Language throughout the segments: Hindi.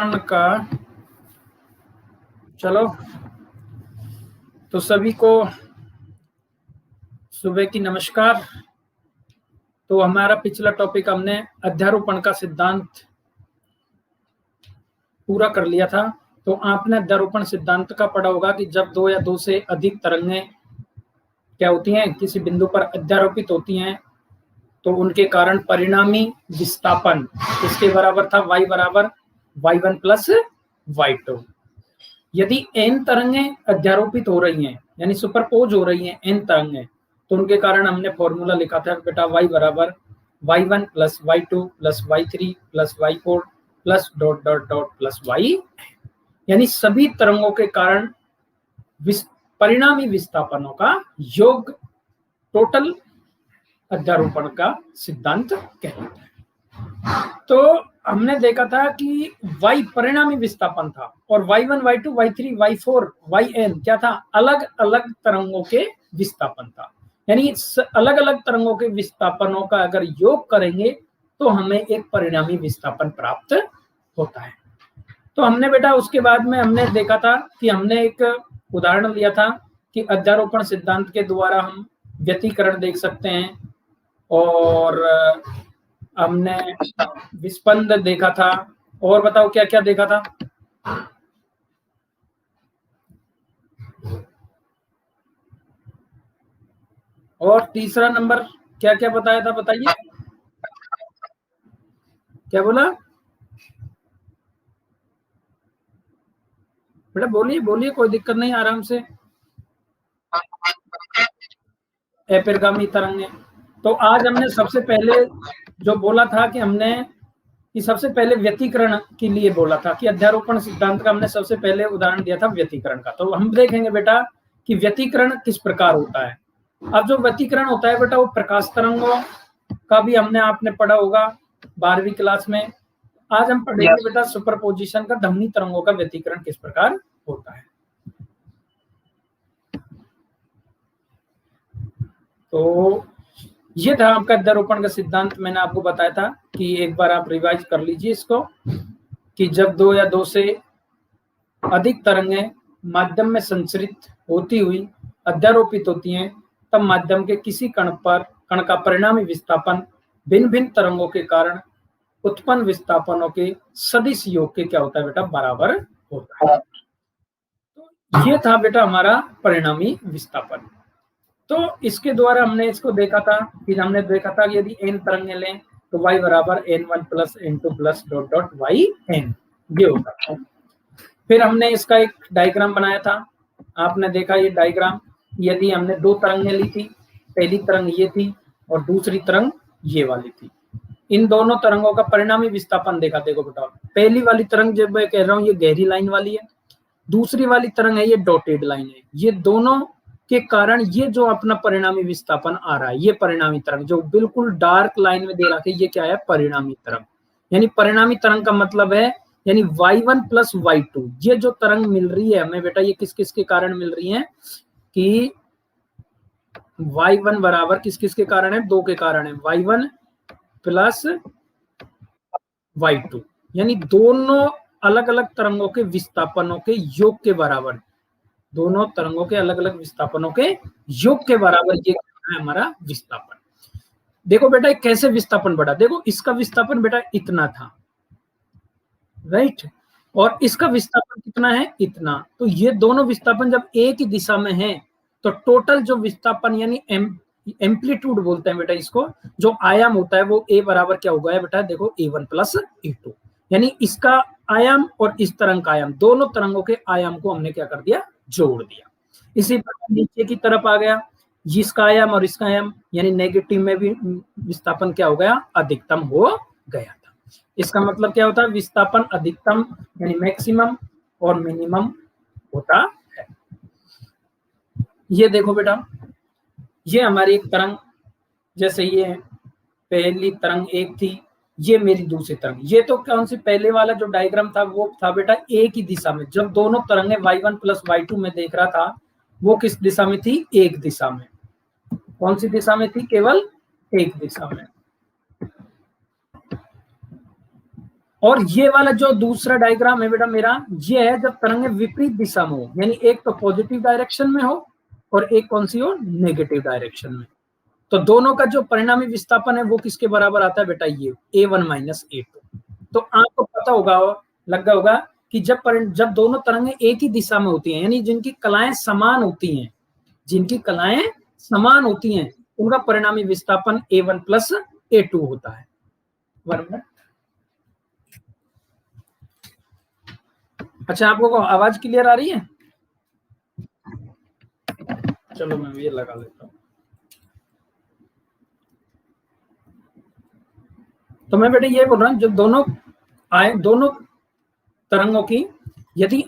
का चलो तो सभी को सुबह की नमस्कार। तो हमारा पिछला टॉपिक हमने अध्यारोपण का सिद्धांत पूरा कर लिया था। तो आपने अध्यारोपण सिद्धांत का पढ़ा होगा कि जब दो या दो से अधिक तरंगें क्या होती हैं, किसी बिंदु पर अध्यारोपित होती हैं, तो उनके कारण परिणामी विस्थापन इसके बराबर था y बराबर y1 प्लस y2। यदि n तरंगें अध्यारोपित हो रही हैं, यानी सुपरपोज हो रही हैं n तरंगें, तो उनके कारण हमने फॉर्मूला लिखा था बेटा y बराबर y1 plus y2 plus y3 plus y4 plus dot dot dot plus y, यानी सभी तरंगों के कारण परिणामी विस्थापनों का योग टोटल अध्यारोपण का सिद्धांत कहलाता है। तो हमने देखा था कि y परिणामी विस्थापन था और y1, y2, y3, y4, yn क्या था, अलग अलग तरंगों के विस्थापन था। यानी अलग अलग तरंगों के विस्थापनों का अगर योग करेंगे तो हमें एक परिणामी विस्थापन प्राप्त होता है। तो हमने बेटा उसके बाद में हमने देखा था कि हमने एक उदाहरण लिया था कि अध्यारोपण सिद्धांत के द्वारा हम व्यतिकरण देख सकते हैं, और हमने विस्पंद देखा था, और बताओ क्या क्या देखा था। और तीसरा नंबर क्या क्या बताया था, बताइए। क्या बोला बेटा, बोलिए बोलिए, कोई दिक्कत नहीं, आराम से। अपरिगामी तरंगें। तो आज हमने सबसे पहले जो बोला था कि हमने कि सबसे पहले व्यतिकरण के लिए बोला था कि अध्यारोपण सिद्धांत का हमने सबसे पहले उदाहरण दिया था व्यतिकरण का। तो हम देखेंगे बेटा कि व्यतिकरण किस प्रकार होता है। अब जो व्यतिकरण होता है बेटा, वो प्रकाश तरंगों का भी हमने आपने पढ़ा होगा 12वीं क्लास में। आज हम पढ़ेंगे बेटा सुपरपोजिशन का, ध्वनि तरंगों का व्यतिकरण किस प्रकार होता है। तो ये था आपका अध्यारोपण का सिद्धांत। मैंने आपको बताया था कि एक बार आप रिवाइज कर लीजिए इसको, कि जब दो या दो से अधिक तरंगें माध्यम में संचरित होती हुई अध्यारोपित होती हैं, तब माध्यम के किसी कण का परिणामी विस्थापन भिन्न भिन्न तरंगों के कारण उत्पन्न विस्थापनों के सदिश योग के क्या होता है बेटा, बराबर होता है। तो ये था बेटा हमारा परिणामी विस्थापन। तो इसके द्वारा हमने इसको देखा था, फिर हमने देखा था कि यदि n तरंगें लें तो y बराबर n1 plus n2 plus dot dot yn ये होता है। फिर हमने इसका एक डायग्राम बनाया था, आपने देखा ये डायग्राम। यदि हमने दो तरंगें ली थी, पहली तरंग ये थी और दूसरी तरंग ये वाली थी, इन दोनों तरंगों का परिणामी विस्थापन देखा। देखो बेटा, पहली वाली तरंग जब मैं कह रहा हूँ ये गहरी लाइन वाली है, दूसरी वाली तरंग है ये डॉटेड लाइन है। ये दोनों के कारण ये जो अपना परिणामी विस्थापन आ रहा है, ये परिणामी तरंग जो बिल्कुल डार्क लाइन में दे रखा है, ये क्या है, परिणामी तरंग। यानी परिणामी तरंग का मतलब है यानी y1 प्लस y2, ये जो तरंग मिल रही है हमें बेटा, ये किस किस के कारण मिल रही है कि y1 बराबर किस किस के कारण है, दो के कारण है, y1 प्लस y2, यानी दोनों अलग अलग तरंगों के विस्थापनों के योग के बराबर, दोनों तरंगों के अलग अलग विस्थापनों के योग के बराबर ये है हमारा विस्थापन। देखो बेटा कैसे विस्थापन बढ़ा, देखो इसका विस्थापन बेटा इतना था, राइट, और इसका विस्थापन कितना है, इतना। तो ये दोनों विस्थापन जब एक ही दिशा में है तो टोटल जो विस्थापन यानी एम्पलीट्यूड बोलते हैं बेटा इसको, जो आयाम होता है वो a बराबर क्या होगा बेटा, देखो a1 प्लस a2, यानी इसका आयाम और इस तरंग का आयाम, दोनों तरंगों के आयाम को हमने क्या कर दिया, जोड़ दिया। इसी प्रकार नीचे की तरफ आ गया, जिसका आयाम और इसका आयाम यानी नेगेटिव में भी विस्थापन क्या हो गया, अधिकतम हो गया। इसका मतलब क्या होता है, विस्थापन अधिकतम यानी मैक्सिमम और मिनिमम होता है। ये देखो बेटा, ये हमारी एक तरंग, जैसे ये पहली तरंग एक थी, ये मेरी दूसरी तरंग। ये तो कौन सी, पहले वाला जो डायग्राम था वो था बेटा एक ही दिशा में। जब दोनों तरंगें y1 प्लस y2 में देख रहा था, वो किस दिशा में थी, एक दिशा में। कौन सी दिशा में थी, केवल एक दिशा में। और ये वाला जो दूसरा डायग्राम है बेटा मेरा, ये है जब तरंगे विपरीत दिशा में हो, यानी एक तो पॉजिटिव डायरेक्शन में हो और एक कौन सी हो, नेगेटिव डायरेक्शन में। तो दोनों का जो परिणामी विस्थापन है वो किसके बराबर आता है बेटा, ये A1 माइनस A2। तो आपको पता होगा, लग गया होगा कि जब दोनों तरंगें एक ही दिशा में होती हैं, यानी जिनकी कलाएं समान होती हैं, जिनकी कलाएं समान होती हैं, उनका परिणामी विस्थापन A1 प्लस A2 होता है। 1 मिनट। अच्छा, आपको आवाज क्लियर आ रही है? चलो मैं ये लगा लेता हूँ। तो मैं बेटा ये बोल रहा हूँ, जब दोनों तरंगों की यदि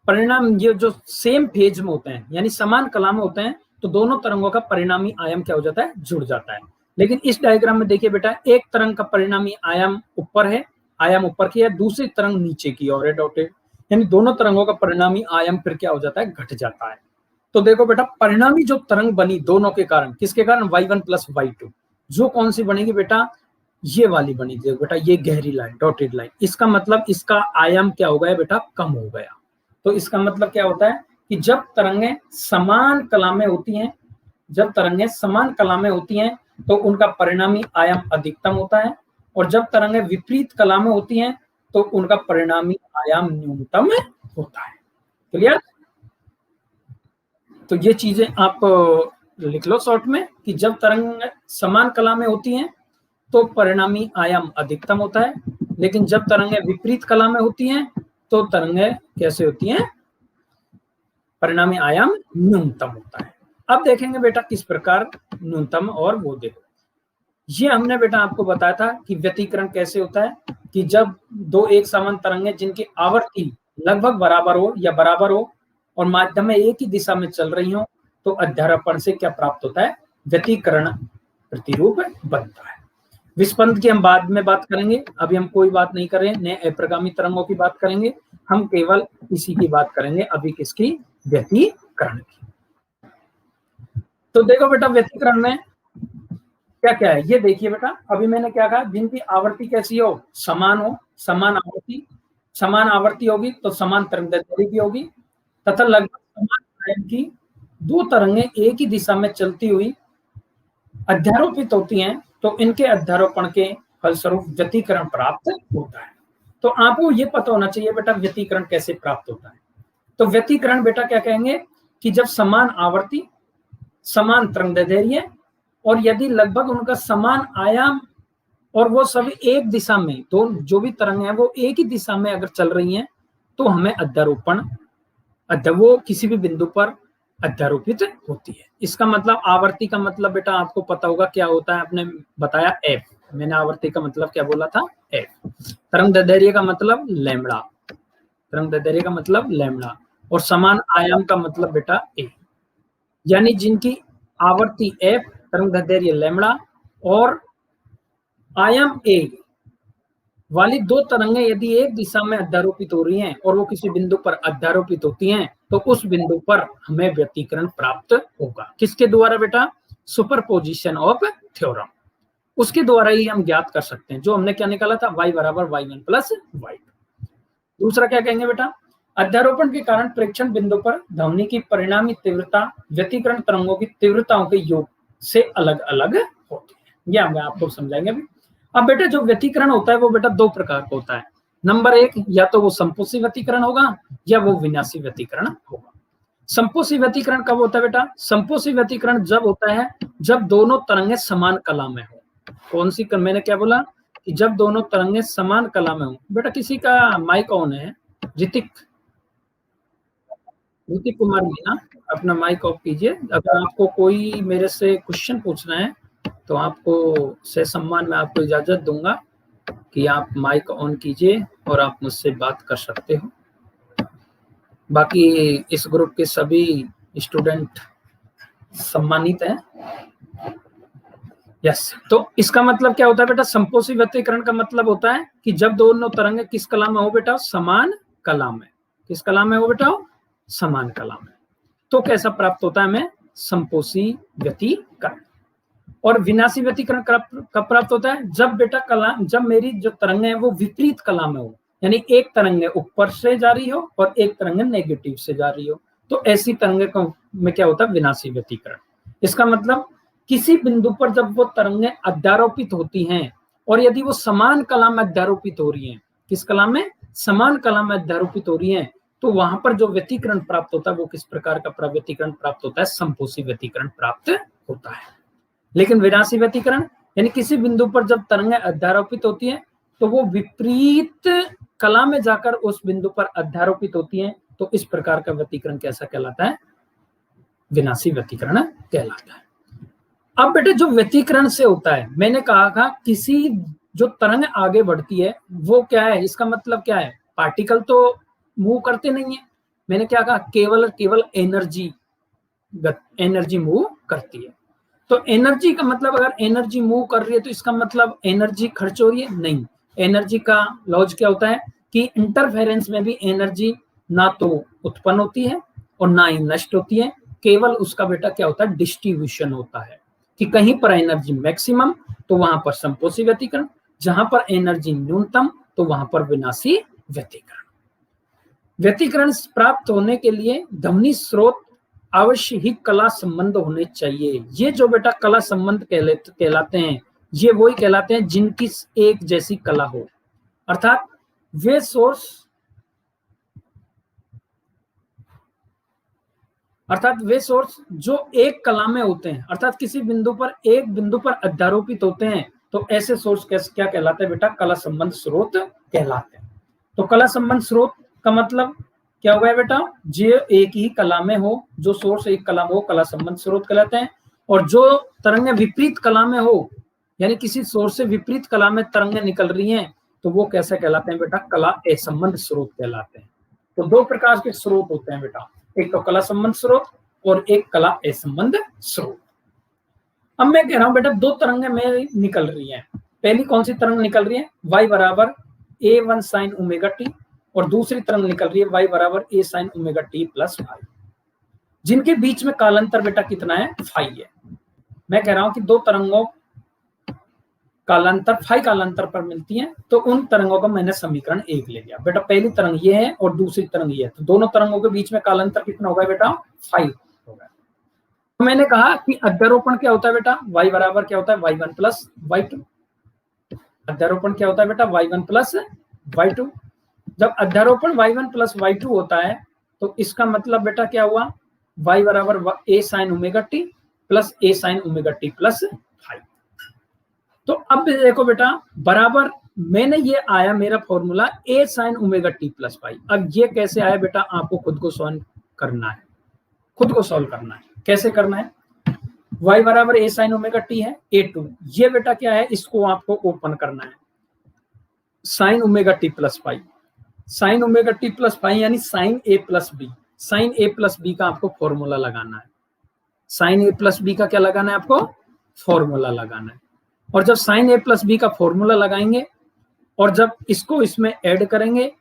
परिणाम ये जो सेम फेज में होते हैं, यानी समान कला में होते हैं, तो दोनों तरंगों का परिणामी आयाम क्या हो जाता है, जुड़ जाता है। लेकिन इस डायग्राम में देखिए बेटा, एक तरंग का परिणामी आयाम ऊपर है, आयाम ऊपर की है, दूसरी तरंग नीचे की ओर है डॉटेड, यानी दोनों तरंगों का परिणामी आयाम फिर क्या हो जाता है, घट जाता है। तो देखो बेटा, परिणामी जो तरंग बनी दोनों के कारण, किसके कारण, y1 प्लस y2, जो कौन सी बनेगी बेटा, ये वाली बनी। देखो बेटा, ये गहरी लाइन डॉटेड लाइन, इसका मतलब इसका आयाम क्या हो गया बेटा, कम हो गया। तो इसका मतलब क्या होता है कि जब तरंगें समान कला में होती हैं, जब तरंगें समान कला में होती हैं तो उनका परिणामी आयाम अधिकतम होता है, और जब तरंगें विपरीत कला में होती हैं तो उनका परिणामी आयाम न्यूनतम होता है। क्लियर? तो ये चीजें आप लिख लो शॉर्ट में कि जब तरंग समान कला में होती हैं तो परिणामी आयाम अधिकतम होता है, लेकिन जब तरंगें विपरीत कला में होती हैं तो तरंगें कैसे होती हैं, परिणामी आयाम न्यूनतम होता है। अब देखेंगे बेटा किस प्रकार न्यूनतम, और वो देखो, ये हमने बेटा आपको बताया था कि व्यतिकरण कैसे होता है, कि जब दो एक समान तरंगें जिनकी आवर्ती लगभग बराबर हो या बराबर हो और माध्यम में एक ही दिशा में चल रही हो, तो अध्यारोपण से क्या प्राप्त होता है, व्यतिकरण प्रतिरूप बनता है। विस्पंद की हम बाद में बात करेंगे, अभी हम कोई बात नहीं कर रहे हैं, अप्रगामी तरंगों की बात करेंगे, हम केवल इसी की बात करेंगे अभी, किसकी, व्यतिकरण की। तो देखो बेटा, व्यतिकरण में क्या क्या है, ये देखिए बेटा, अभी मैंने क्या कहा, जिनकी आवर्ती कैसी हो, समान हो, समान आवर्ती होगी तो समान तरंगदैर्घ्य भी होगी, तथा लगभग समान आयाम की दो तरंगें एक ही दिशा में चलती हुई अध्यारोपित होती हैं, तो इनके अध्यारोपण के फलस्वरूप व्यतिकरण प्राप्त होता है। तो आपको ये पता होना चाहिए बेटा व्यतिकरण कैसे प्राप्त होता है। तो व्यतिकरण बेटा क्या कहेंगे कि जब समान आवर्ती, समान तरंगदैर्घ्य और यदि लगभग उनका समान आयाम और वो सभी एक दिशा में, तो जो भी तरंग है वो एक ही दिशा में अगर चल रही हैं, तो हमें अध्यारोपण, वो किसी भी बिंदु पर अध्यारोपित होती है। इसका मतलब आवर्ती का मतलब बेटा आपको पता होगा क्या होता है, आपने बताया एफ, मैंने आवर्ती का मतलब क्या बोला था, एफ। तरंगदैर्घ्य का मतलब लैम्बडा, तरंगदैर्घ्य का मतलब लैम्बडा, और समान आयाम का मतलब बेटा ए, यानी जिनकी आवर्ती एफ, तरंगदैर्घ्य लैम्बडा और आयाम ए वाली दो तरंगें यदि एक दिशा में अध्यारोपित हो रही हैं और वो किसी बिंदु पर अध्यारोपित होती हैं, तो उस बिंदु पर हमें व्यतिकरण प्राप्त होगा। किसके द्वारा बेटा, सुपरपोजिशन ऑफ थ्योरम, उसके द्वारा ही हम ज्ञात कर सकते हैं, जो हमने क्या निकाला था, y बराबर y1 प्लस y2। दूसरा क्या कहेंगे बेटा, अध्यारोपण के कारण प्रेक्षण बिंदु पर ध्वनि की परिणामी तीव्रता व्यतिकरण तरंगों की तीव्रताओं के योग से अलग अलग होती है। यह हम आपको समझाएंगे अभी। अब बेटा जो व्यतिकरण होता है वो बेटा दो प्रकार का होता है। नंबर एक, या तो वो संपोषी व्यतिकरण होगा या वो विनाशी व्यतिकरण होगा। संपोषी व्यतिकरण कब होता है बेटा, संपोषी व्यतिकरण जब होता है जब दोनों तरंगें समान कला में हो। कौन सी, मैंने क्या बोला कि जब दोनों तरंगें समान कला में हो। बेटा किसी का माइक ऑन है, ऋतिक कुमार मीना, अपना माइक ऑफ कीजिए। अगर आपको कोई मेरे से क्वेश्चन पूछना है तो आपको से सम्मान में आपको इजाजत दूंगा कि आप माइक ऑन कीजिए और आप मुझसे बात कर सकते हो। बाकी इस ग्रुप के सभी स्टूडेंट सम्मानित हैं। यस, तो इसका मतलब क्या होता है बेटा, संपोषी व्यतिकरण का मतलब होता है कि जब दोनों तरंगें किस कला में हो बेटा, समान कला में। किस कला में हो बेटा, समान कला में। तो कैसा प्राप्त होता है हमें, संपोषी व्यतिकरण। और विनाशी व्यतिकरण कब प्राप्त होता है? जब बेटा जब मेरी जो तरंग है वो विपरीत कला में हो, यानी एक तरंग ऊपर से जा रही हो और एक तरंग नेगेटिव से जा रही हो, तो ऐसी तरंग में क्या होता है? विनाशी व्यतिकरण। इसका मतलब किसी बिंदु पर जब वो तरंगें अध्यारोपित होती हैं और यदि वो समान कला में अध्यारोपित हो रही हैं, किस कला में? समान कला में अध्यारोपित हो रही हैं, तो वहां पर जो व्यतिकरण प्राप्त होता है वो किस प्रकार का व्यतिकरण प्राप्त होता है? संपोषी व्यतिकरण प्राप्त होता है। लेकिन विनाशी व्यतिकरण यानी किसी बिंदु पर जब तरंगें अध्यारोपित होती हैं तो वो विपरीत कला में जाकर उस बिंदु पर अध्यारोपित होती हैं, तो इस प्रकार का व्यतिकरण कैसा कहलाता है? विनाशी व्यतिकरण कहलाता है। अब बेटे जो व्यतिकरण से होता है, मैंने कहा था किसी जो तरंग आगे बढ़ती है वो क्या है? इसका मतलब क्या है? पार्टिकल तो मूव करते नहीं है, मैंने क्या कहा? केवल एनर्जी मूव करती है। तो एनर्जी का मतलब अगर एनर्जी मूव कर रही है तो इसका मतलब एनर्जी खर्च हो रही है? नहीं। एनर्जी का लॉज क्या होता है कि इंटरफेरेंस में भी एनर्जी ना तो उत्पन्न होती है और ना ही नष्ट होती है, केवल उसका बेटा क्या होता है? डिस्ट्रीब्यूशन होता है कि कहीं पर एनर्जी मैक्सिमम तो वहां पर संपोषी व्यतिकरण, जहां पर एनर्जी न्यूनतम तो वहां पर विनाशी व्यतिकरण। व्यतिकरण प्राप्त होने के लिए ध्वनि स्रोत अवश्य ही कला संबंध होने चाहिए। ये जो बेटा कला संबंध कहलाते हैं, ये वही कहलाते हैं जिनकी एक जैसी कला हो, अर्थात वे सोर्स जो एक कला में होते हैं, अर्थात किसी बिंदु पर अध्यारोपित होते हैं, तो ऐसे सोर्स क्या कहलाते हैं बेटा? कला संबंध स्रोत कहलाते हैं। तो कला संबंध स्रोत का मतलब क्या हुआ है बेटा? जो एक ही कला में हो, जो सोर्स एक कला में हो, कला संबंध स्रोत कहलाते हैं। और जो तरंगें विपरीत कला में हो, यानी किसी सोर्स से विपरीत कला में तरंगें निकल रही हैं, तो वो कैसे कहलाते हैं बेटा? कला असंबंध स्रोत कहलाते हैं। तो दो प्रकार के स्रोत होते हैं बेटा, एक तो कला संबंध स्रोत और एक कला असंबंध स्रोत। अब मैं कह रहा हूं बेटा दो तरंगें मेरी निकल रही हैं। पहली कौन सी तरंग निकल रही है? y बराबर a1 साइन ओमेगा टी, और दूसरी तरंग निकल रही है y बराबर a sine omega t plus phi, जिनके बीच में कालांतर बेटा कितना है? फाई है। मैं कह रहा हूं कि दो तरंगों कालांतर फाई कालांतर पर मिलती हैं, तो उन तरंगों का मैंने समीकरण एक ले लिया। बेटा पहली तरंग ये है और दूसरी तरंग ये है, तो दोनों तरंगों के बीच में कालांतर कितना होगा बेटा? फाई होगा। तो मैंने कहा कि अध्यारोपण क्या होता है बेटा? y बराबर क्या होता है? y1 plus y2। अध्यारोपण क्या होता है बेटा? y1 plus y2। जब अध्यारोपण y1 प्लस y2 होता है तो इसका मतलब बेटा क्या हुआ? y बराबर a sine omega t plus a sine omega t plus five. तो अब देखो बेटा बराबर मैंने ये आया मेरा formula a sine omega t plus five. अब ये कैसे आया बेटा? आपको खुद को सॉल्व करना है, खुद को सॉल्व करना है। कैसे करना है? y बराबर a साइन ओमेगा टी है, a2 ये बेटा क्या है? इसको आपको ओपन करना है, sign omega t plus five, sign omega t plus five यानी साइन ए प्लस बी। साइन ए प्लस बी का आपको फॉर्मूला लगाना है। साइन ए प्लस बी का क्या लगाना है आपको? फॉर्मूला लगाना है। और जब साइन ए प्लस बी का फॉर्मूला लगाएंगे और जब इसको इसमें ऐड करेंगे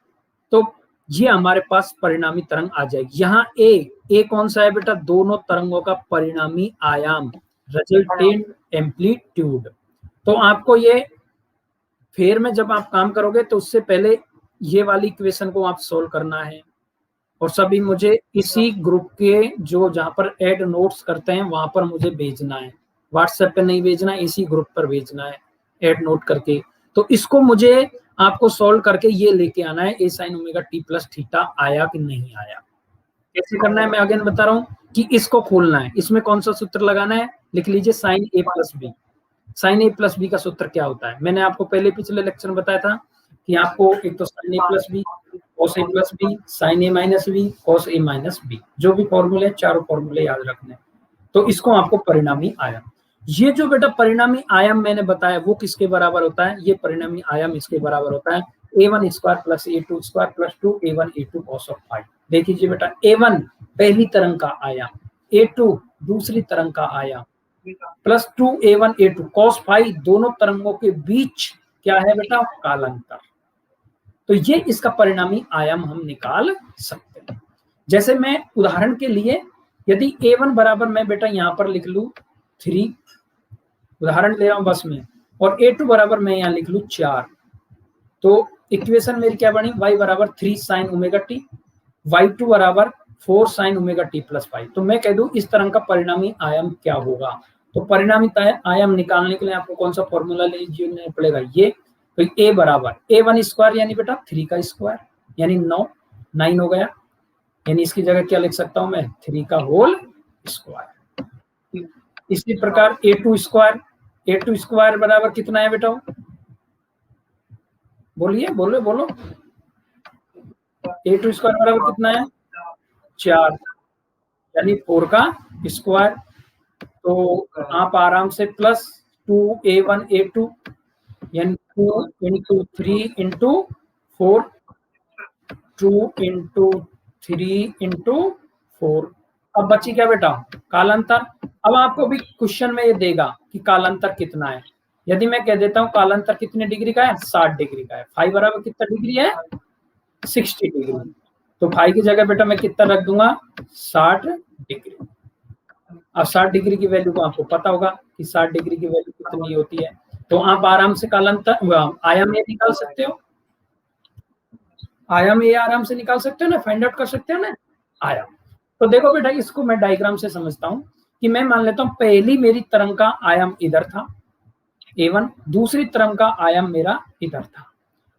तो ये हमारे पास परिणामी तरंग आ जाएगी। यहाँ ए कौन सा है बेटा? दोनों तरंगों का परिणामी आयाम, रिजल्टेंट एम्पलीट्यूड। तो आपको ये फिर में जब आप काम करोगे तो उससे पहले ये वाली इक्वेशन को आप सोल्व करना है, और सभी मुझे इसी ग्रुप के जो जहां पर ऐड नोट्स करते हैं वहां पर मुझे भेजना है। व्हाट्सएप पे नहीं भेजना है, इसी ग्रुप पर भेजना है ऐड नोट करके। तो इसको मुझे आपको सोल्व करके ये लेके आना है a sine omega t plus theta आया कि नहीं आया। कैसे करना है मैं अगेन बता रहा हूँ कि इसको खोलना है। इसमें कौन सा सूत्र लगाना है? लिख लीजिए साइन ए प्लस बी। साइन ए प्लस बी का सूत्र क्या होता है? मैंने आपको पहले पिछले लेक्चर में बताया था कि आपको एक तो sign A plus B, cos A plus B, sign A minus B, cos A minus B, जो भी फॉर्मूले चारों फॉर्मूले याद रखने। तो इसको आपको परिणामी आयाम, ये जो बेटा परिणामी आयाम मैंने बताया वो किसके बराबर होता है? ये परिणामी आयाम इसके बराबर होता है a1 square plus a2 square plus 2a1 a2 cos of five. देख लीजिए बेटा a1 पहली तरंग का आयाम, a2 दूसरी तरंग का आयाम, plus 2a1 a2 cos five दोनों तरंगों के बीच क्या है बेटा? कालांतर। तो ये इसका परिणामी आयाम हम निकाल सकते हैं। जैसे मैं उदाहरण के लिए यदि a1 बराबर मैं बेटा यहां पर लिख लू 3 उदाहरण ले रहा हूं बस में, और A2 बराबर मैं यहाँ लिख लूं 4, तो इक्वेशन मेरी क्या बनी, y बराबर 3 sin ओमेगा टी, y2 बराबर 4 sin ओमेगा टी प्लस 5। तो मैं कह दूं इस तरंग का परिणामी आयाम क्या होगा। तो परिणामी आयाम निकालने के लिए आपको कौन सा फॉर्मूला लेना पड़ेगा, ये। तो a बराबर a1 स्क्वायर यानी बेटा 3 का स्क्वायर यानी 9 हो गया, यानी इसकी जगह क्या लिख सकता हूं मैं, 3 का होल स्क्वायर। इसी प्रकार a2 स्क्वायर बराबर कितना है बेटा, बोलिए बोलो। A2 स्क्वायर बराबर कितना है, 4 यानी 4 का स्क्वायर। तो आप आराम से प्लस 2a1 a2 यानी 2 इंटू 3 इंटू 4, 2 इंटू 3 इंटू 4। अब बची क्या बेटा, कालांतर। अब आपको भी क्वेश्चन में ये देगा कि कालांतर कितना है। यदि मैं कह देता हूं कालांतर कितने डिग्री का है, 60 डिग्री का है, फाई बराबर कितना डिग्री है, 60 डिग्री। तो फाई की जगह बेटा मैं कितना रख दूंगा, 60 डिग्री। अब 60 डिग्री की वैल्यू को आपको पता होगा कि 60 डिग्री की वैल्यू कितनी होती है। तो आप आराम से कालांतर आयाम ये निकाल सकते हो, आयाम ये आराम से निकाल सकते हो ना, फाइंड आउट कर सकते हो ना आयाम। तो देखो बेटा इसको मैं डायग्राम से समझता हूं कि मैं मान लेता हूं पहली मेरी तरंग का आयाम इधर था A1, दूसरी तरंग का आयाम मेरा इधर था,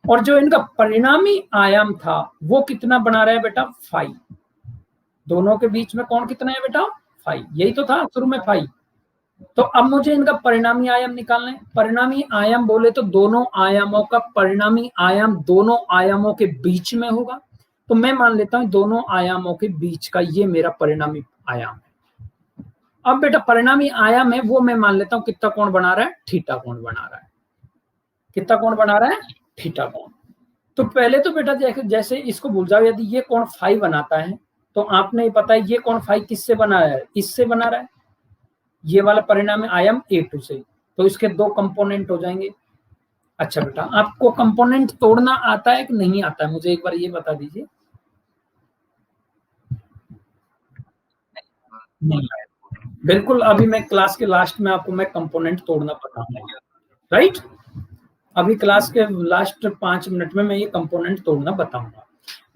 और जो इनका परिणामी आयाम था वो कितना बना रहा है बेटा, फाई। दोनों के बीच में कौन कितना है बेटा, फाई, यही तो था शुरू में फाई। तो अब मुझे इनका परिणामी आयाम निकालना है। परिणामी आयाम बोले तो दोनों आयामों का परिणामी आयाम दोनों आयामों के बीच में होगा। तो मैं मान लेता हूं दोनों आयामों के बीच का ये मेरा परिणामी आयाम है। अब बेटा परिणामी आयाम है वो मैं मान लेता हूं कितना कोण बना रहा है, थीटा कोण बना रहा है। कितना कोण बना रहा है, थीटा कोण। तो पहले तो बेटा जैसे इसको भूल जाओ, यदि ये कोण फाई बनाता है तो आपने पता है ये कोण फाई किससे बना है, इससे बना रहा है, ये वाला परिणाम आयाम A2 से। तो इसके दो कंपोनेंट हो जाएंगे। अच्छा बेटा आपको कंपोनेंट तोड़ना आता है कि नहीं आता है, मुझे एक बार ये बता दीजिए। नहीं, बिल्कुल अभी मैं क्लास के लास्ट में आपको मैं कंपोनेंट तोड़ना बताऊंगा, राइट। अभी क्लास के लास्ट 5 मिनट में मैं ये कंपोनेंट तोड़ना बताऊंगा।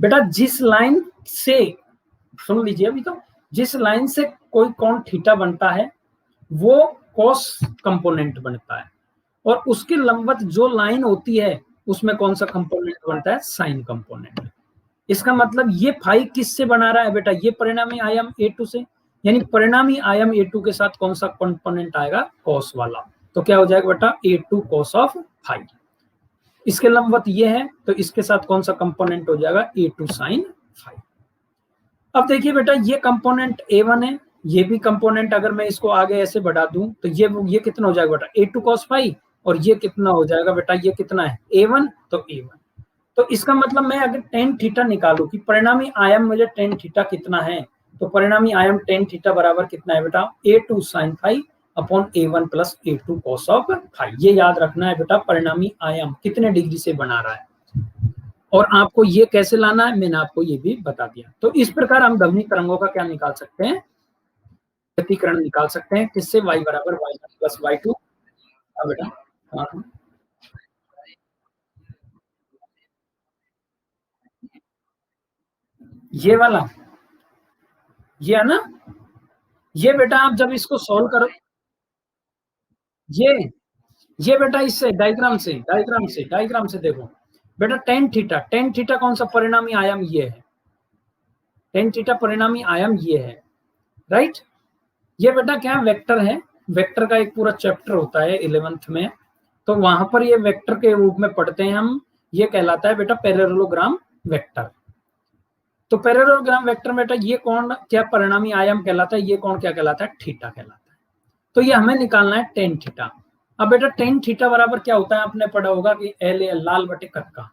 बेटा जिस लाइन से, सुन लीजिए अभी, तो जिस लाइन से कोई कोण थीटा बनता है वो कॉस कंपोनेंट बनता है, और उसके लंबवत जो लाइन होती है उसमें कौन सा कंपोनेंट बनता है, साइन कंपोनेंट। इसका मतलब ये फाई किससे बना रहा है बेटा, ये परिणामी आयाम A2 से, यानी परिणामी आयाम A2 के साथ कौन सा कंपोनेंट आएगा, कॉस वाला। तो क्या हो जाएगा बेटा, A2 कॉस ऑफ फाई। इसके लंबवत ये है तो इसके साथ कौन सा कंपोनेंट हो जाएगा, A2 साइन फाई। अब देखिए बेटा ये कंपोनेंट A1 है, ये भी कंपोनेंट अगर मैं इसको आगे ऐसे बढ़ा दूं तो ये कितना हो जाएगा बेटा, A2 cos फाई, और ये कितना हो जाएगा बेटा, ये कितना है A1, तो A1। तो इसका मतलब मैं अगर टेन थीटा निकालू कि परिणामी आयाम मुझे टेन थीटा कितना है, तो परिणामी आयाम टेन थीटा बराबर कितना है बेटा, A2 sin phi upon A1 plus A2 cos of phi. ये याद रखना है बेटा, परिणामी आयाम कितने डिग्री से बना रहा है, और आपको ये कैसे लाना है मैंने आपको ये भी बता दिया। तो इस प्रकार हम ध्वनि तरंगों का क्या निकाल सकते हैं, व्यतिकरण निकाल सकते हैं, किससे, y बराबर y1 प्लस y2। बेटा हाँ, ये वाला, ये है ना, ये बेटा आप जब इसको सॉल्व करो, ये ये बेटा इससे डायग्राम से देखो बेटा, टेन थीटा कौन सा परिणामी आयाम, ये है टेन थीटा परिणामी आयाम, ये है, राइट। ये बेटा क्या वेक्टर है, वेक्टर का एक पूरा चैप्टर होता है 11th में, तो वहां पर ये वेक्टर के रूप में पढ़ते हैं हम। ये कहलाता है बेटा पैरेललोग्राम वेक्टर। तो पैरेललोग्राम वेक्टर में बेटा ये कौन क्या परिणामी आयाम कहलाता है, ये कौन क्या कहलाता है, थीटा कहलाता है। तो ये हमें निकालना है टेन थीटा। अब बेटा टेन थीटा बराबर क्या होता है, आपने पढ़ा होगा कि एल लाल बटे कक्का,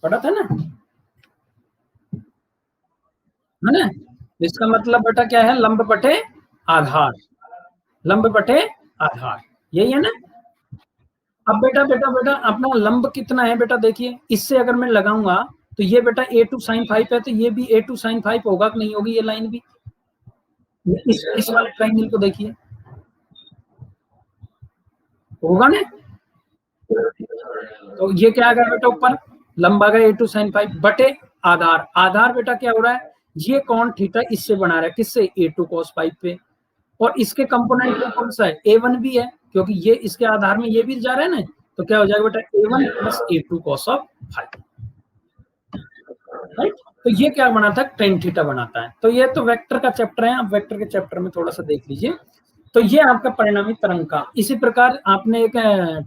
पढ़ा था ना, है ना। इसका मतलब बेटा क्या है, लंब बटे आधार, लंब बटे आधार, यही है ना। अब बेटा बेटा बेटा अपना लंब कितना है बेटा, देखिए इससे अगर मैं लगाऊंगा तो ये बेटा A2 sin फाइव है, तो ये भी A2 sin फाइव होगा कि नहीं होगी, ये लाइन भी। इस वाले ट्रायंगल को देखिए, होगा ना। तो ये क्या आ गया बेटा ऊपर, लंबा गया A2 sin फाइव बटे आधार, आधार बेटा क्या हो रहा है, ये कौन थीटा इससे बना रहा है, किससे, A2 cos फाइव पे, और इसके कंपोनेंट में कौन सा है, A1 भी है, क्योंकि ये इसके आधार में ये भी जा रहा है ना, तो क्या हो जाएगा बेटा A1 plus A2 cos of five, right. तो ये क्या बनाता है, टेन थीटा बनाता है। तो ये तो वेक्टर का चैप्टर है, आप वेक्टर के चैप्टर में थोड़ा सा देख लीजिए। तो ये आपका परिणामी तरंग का, इसी प्रकार आपने एक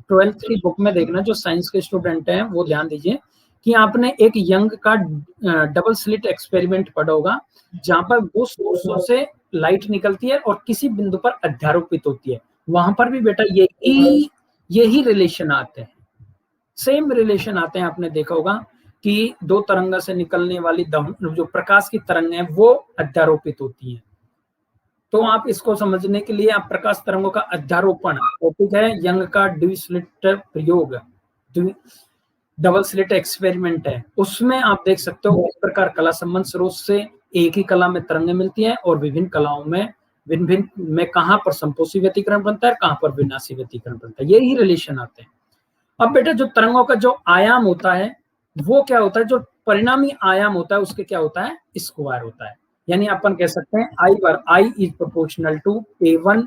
12th की बुक में देखना, जो साइंस के स्टूडेंट हैं वो ध्यान दीजिए कि आपने एक यंग का डबल स्लिट एक्सपेरिमेंट पढ़ा होगा, जहां पर वो सोर्सों से लाइट निकलती है और किसी बिंदु पर अध्यारोपित होती है, वहां पर भी बेटा यही रिलेशन आते हैं, सेम रिलेशन आते हैं। आपने देखा होगा कि दो तरंग से निकलने वाली जो प्रकाश की तरंग है वो अध्यारोपित होती है। तो आप इसको समझने के लिए आप प्रकाश तरंगों का अध्यारोपण टॉपिक है, यंग का ड्यूस्लिट प्रयोग, डबल स्लिट एक्सपेरिमेंट है, उसमें आप देख सकते हो इस प्रकार कला संबंध स्रोत से एक ही कला में तरंगें मिलती हैं और विभिन्न कलाओं में भिन्न में कहां पर संपोषी व्यतिकरण बनता है, कहां पर विनाशी व्यतिकरण बनता है, यही रिलेशन आते हैं। अब बेटा जो तरंगों का जो आयाम होता है वो क्या होता है, जो परिणामी आयाम होता है उसके क्या होता है, स्क्वायर होता है। यानी अपन कह सकते हैं I is proportional to A1,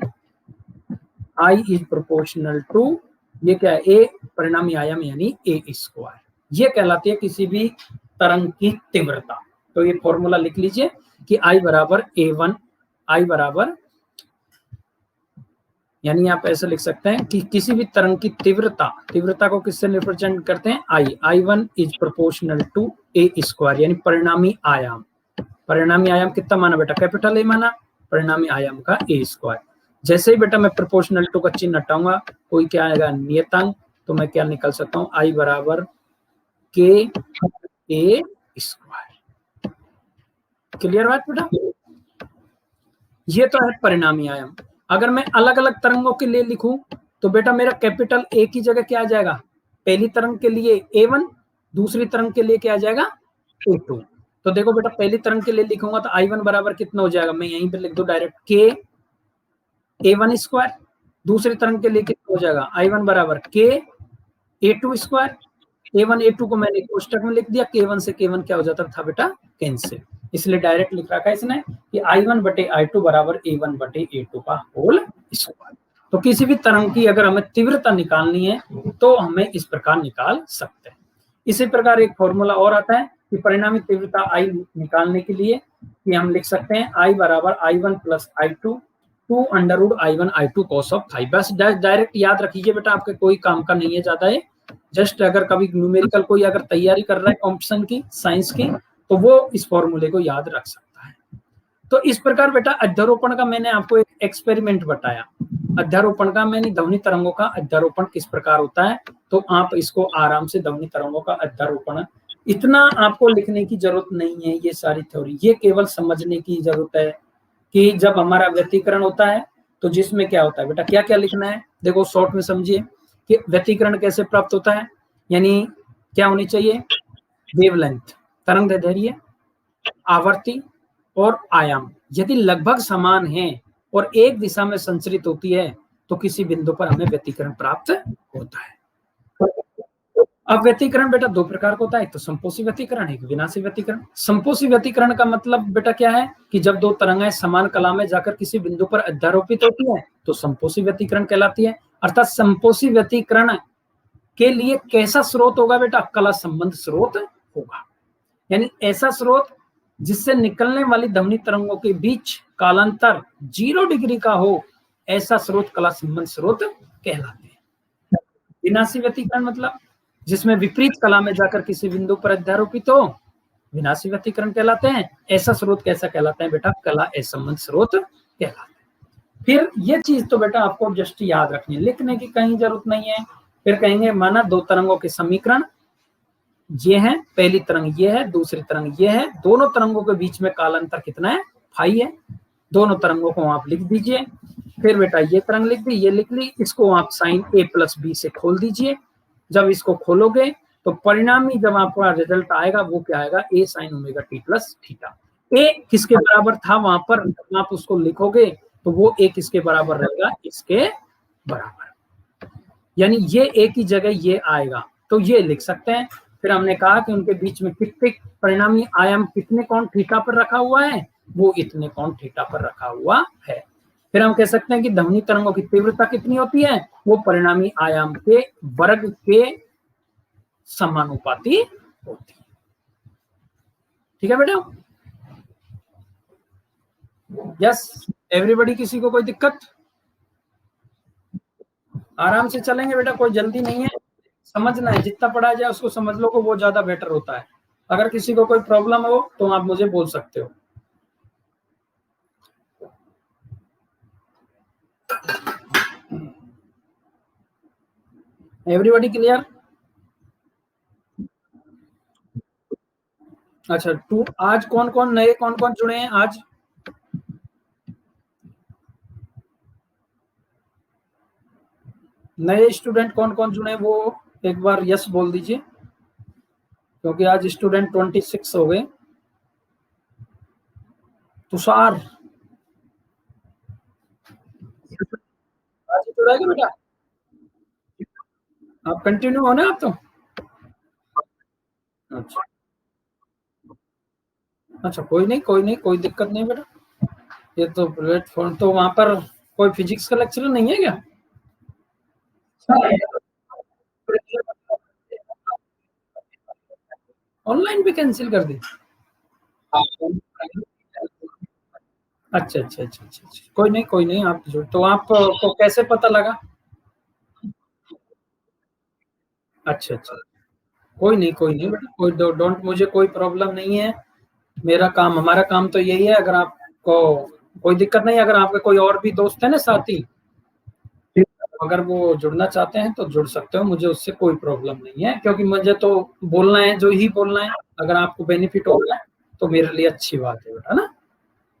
I is proportional to, ये क्या है, A परिणामी आयाम यानी A स्क्वायर, ये कहलाती है किसी भी तरंग की तीव्रता। तो ये फॉर्मूला लिख लीजिए कि I बराबर A1, I बराबर, यानी आप ऐसे लिख सकते हैं कि किसी भी तरंग की तीव्रता को किससे रिप्रेजेंट करते हैं, I1 is proportional to A square, यानी परिणामी आयाम। परिणामी आयाम कितना माना बेटा, कैपिटल A माना, परिणामी आयाम का A स्क्वायर। जैसे ही बेटा मैं प्रोपोर्शनल टू का चिन्ह हटाऊंगा, कोई क्या आएगा, नियतांक, तो मैं क्या निकल सकता हूँ, I बराबर K A स्क्वायर। क्लियर बात बेटा, ये तो है परिणामी आयाम। अगर मैं अलग अलग तरंगों के लिए लिखूं तो बेटा मेरा कैपिटल A की जगह क्या आ जाएगा, पहली तरंग के लिए A1, दूसरी तरंग के लिए क्या आ जाएगा, A2। तो देखो बेटा पहली तरंग के लिए लिखूंगा तो I1 बराबर कितना हो जाएगा, मैं यहीं पे लिख दो डायरेक्ट K A1 स्क्वायर, दूसरी तरंग के लिए कितना हो जाएगा, I1 बराबर K A2 square, A1 A2 को मैंने कोष्टक में लिख दिया, K1 से K1 क्या हो जाता था बेटा, कैंसिल, इसलिए डायरेक्ट लिख रखा है इसने कि I1 बटे I2 बराबर A1 बटे A2 का होल स्क्वायर। तो किसी भी तरंग की अगर हमें तीव्रता निकालनी है तो हमें इस प्रकार निकाल सकते हैं। इसी प्रकार एक फॉर्मूला और आता है कि परिणामी तीव्रता I निकालने के लिए कि हम लिख सकते हैं I बराबर I1 plus I2 two under root I1 I2 cos of five. बस डायरेक्ट याद रखिए बेटा, आपके कोई काम का नहीं है ज्यादा है, जस्ट अगर कभी न्यूमेरिकल कोई अगर तैयारी कर रहा है कॉम्पिटिशन की साइंस की तो वो इस फॉर्मूले को याद रख सकता है। तो इस प्रकार बेटा अध्यारोपण का मैंने आपको एक एक्सपेरिमेंट बताया, अध्यारोपण का मैंने ध्वनि तरंगों का अध्यारोपण किस प्रकार होता है, तो आप इसको आराम से ध्वनि तरंगों का अध्यारोपण, इतना आपको लिखने की जरूरत नहीं है, ये सारी थ्योरी, ये केवल समझने की जरूरत है कि जब हमारा व्यतिकरण होता है तो जिसमें क्या होता है बेटा, क्या क्या लिखना है, देखो शॉर्ट में समझिए कि व्यतिकरण कैसे प्राप्त होता है, यानी क्या होनी चाहिए, वेवलेंथ तरंग दैर्ध्य, आवर्ती और आयाम यदि लगभग समान है और एक दिशा में संचरित होती है तो किसी बिंदु पर हमें व्यतिकरण प्राप्त होता है। अब व्यतिकरण बेटा दो प्रकार का होता है, एक तो संपोषी व्यतिकरण, एक विनाशी व्यतिकरण। संपोषी व्यतिकरण का मतलब बेटा क्या है कि जब दो तरंगें समान कला में जाकर किसी बिंदु पर अध्यारोपित होती है तो संपोषी व्यतिकरण कहलाती है। अर्थात संपोषी व्यतिकरण के लिए कैसा स्रोत होगा बेटा, कला संबंध स्रोत होगा, यानी ऐसा स्रोत जिससे निकलने वाली ध्वनि तरंगों के बीच कालांतर 0 डिग्री का हो, ऐसा स्रोत कला संबंध स्रोत कहलाते हैं। विनाशी व्यतिकरण मतलब जिसमें विपरीत कला में जाकर किसी बिंदु पर अध्यारोपित हो, विनाशी व्यतिकरण कहलाते हैं। ऐसा स्रोत कैसा कहलाता है बेटा, कला असंबंध स्रोत कहलाता है। फिर ये चीज तो बेटा आपको जस्ट याद रखनी है, लिखने की कहीं जरूरत नहीं है। फिर कहेंगे माना दो तरंगों के समीकरण ये है, पहली तरंग ये है, दूसरी तरंग ये है, दोनों तरंगों के बीच में कालांतर कितना है, फाई है, दोनों तरंगों को आप लिख दीजिए। फिर बेटा ये तरंग लिख दी, ये लिख ली, इसको आप साइन A प्लस बी से खोल दीजिए। जब इसको खोलोगे तो परिणामी जब आपका रिजल्ट आएगा वो क्या आएगा, A sine omega t plus theta. A किसके बराबर था वहां पर आप उसको लिखोगे तो वो A किसके बराबर रहेगा, इसके बराबर। यानी ये एक ही जगह ये आएगा, तो ये लिख सकते हैं। फिर हमने कहा कि उनके बीच में कितने परिणामी आयाम कितने कोण थीटा पर रखा हुआ है, वो इतने कोण थीटा पर रखा हुआ है। फिर हम कह सकते हैं कि ध्वनि तरंगों की तीव्रता कितनी होती है, वो परिणामी आयाम के वर्ग के समानुपाती होती है। ठीक है बेटा? यस एवरीबॉडी, किसी को कोई दिक्कत? आराम से चलेंगे बेटा, कोई जल्दी नहीं है, समझना है, जितना पढ़ा जाए उसको समझ लो, को वो ज्यादा बेटर होता है। अगर किसी को कोई प्रॉब्लम हो तो आप मुझे बोल सकते हो। Everybody clear? अच्छा, टू आज कौन कौन जुड़े हैं आज? नए स्टूडेंट कौन कौन जुड़े हैं, वो एक बार यस बोल दीजिए, क्योंकि आज स्टूडेंट 26 हो गए। तुषार आज ही जुड़ेगा बेटा, आप कंटिन्यू हो ना आप तो? अच्छा अच्छा, कोई नहीं कोई नहीं, कोई दिक्कत नहीं बेटा। ये तो प्लेटफॉर्म तो वहां पर कोई फिजिक्स का लेक्चर नहीं है क्या? ऑनलाइन भी कैंसिल कर दी? अच्छा अच्छा अच्छा अच्छा अच्छा। कोई नहीं आप जो, तो आपको कैसे पता लगा? अच्छा अच्छा, कोई नहीं बेटा, कोई डोंट, मुझे कोई प्रॉब्लम नहीं है। मेरा काम, हमारा काम तो यही है। अगर आपको कोई दिक्कत नहीं, अगर आपके कोई और भी दोस्त है ना साथी, अगर वो जुड़ना चाहते हैं तो जुड़ सकते हो, मुझे उससे कोई प्रॉब्लम नहीं है, क्योंकि मुझे तो बोलना है जो ही बोलना है। अगर आपको बेनिफिट हो रहा है तो मेरे लिए अच्छी बात है बेटा ना।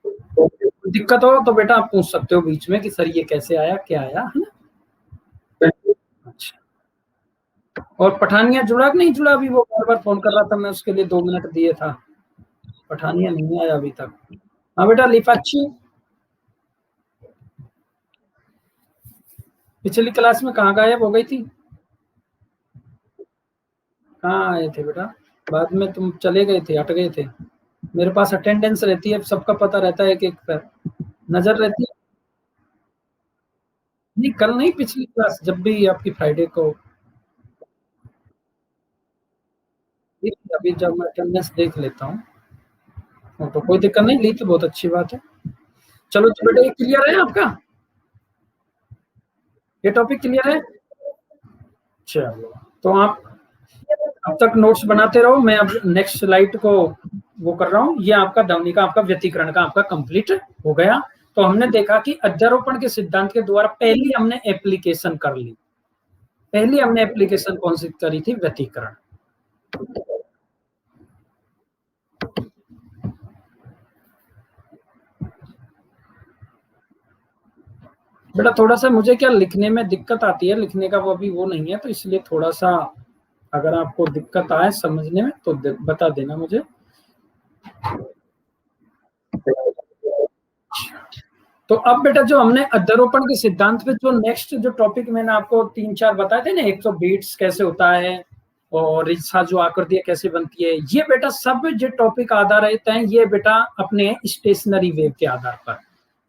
तो दिक्कत हो तो बेटा आप पूछ सकते हो बीच में कि सर ये कैसे आया, क्या आया, है ना? अच्छा, और पठानिया जुड़ा कि नहीं जुड़ा? अभी वो बार बार फोन कर रहा था, मैं उसके लिए 2 मिनट दिए था। पठानिया नहीं आया अभी तक। हाँ बेटा, लिफाची पिछली क्लास में कहाँ गायब हो गई थी? कहाँ आए थे बेटा? बाद में तुम चले गए थे, हट गए थे। मेरे पास अटेंडेंस रहती है, सबका पता रहता है, एक एक पर नजर रहती है। नहीं कल नहीं, पिछली क्लास, जब भी आपकी फ्राइडे को। अभी जब मैं अटेंडेंस देख लेता हूँ, तो कोई दिक्कत नहीं, ली तो बहुत अच्छी बात है। चलो तो बेटा, ये क्लियर है आपका? ये टॉपिक क्लियर है? चलो, तो आप अब तक नोट्स बनाते रहो, मैं अब नेक्स्ट स्लाइड को वो कर रहा हूँ। ये आपका ध्वनि का, आपका व्यतिकरण का आपका कंप्लीट हो गया। तो हमने देखा कि अध्यारोपण के सिद्धांत के द्वारा पहली हमने एप्लीकेशन कर ली। पहली हमने एप्लीकेशन कौन सी करी थी? व्यतिकरण। बेटा थोड़ा सा मुझे क्या लिखने में दिक्कत आती है, लिखने का वो अभी वो नहीं है, तो इसलिए थोड़ा सा अगर आपको दिक्कत आए समझने में तो बता देना मुझे। तो अब बेटा जो हमने अध्यारोपण के सिद्धांत पे जो नेक्स्ट जो टॉपिक मैंने आपको 3-4 बताए थे ना, 100 बीट्स कैसे होता है और रिक्शा जो आकृतियां कैसे बनती है, ये बेटा सब जो टॉपिक आधार रहते हैं, ये बेटा अपने स्टेशनरी वेव के आधार पर,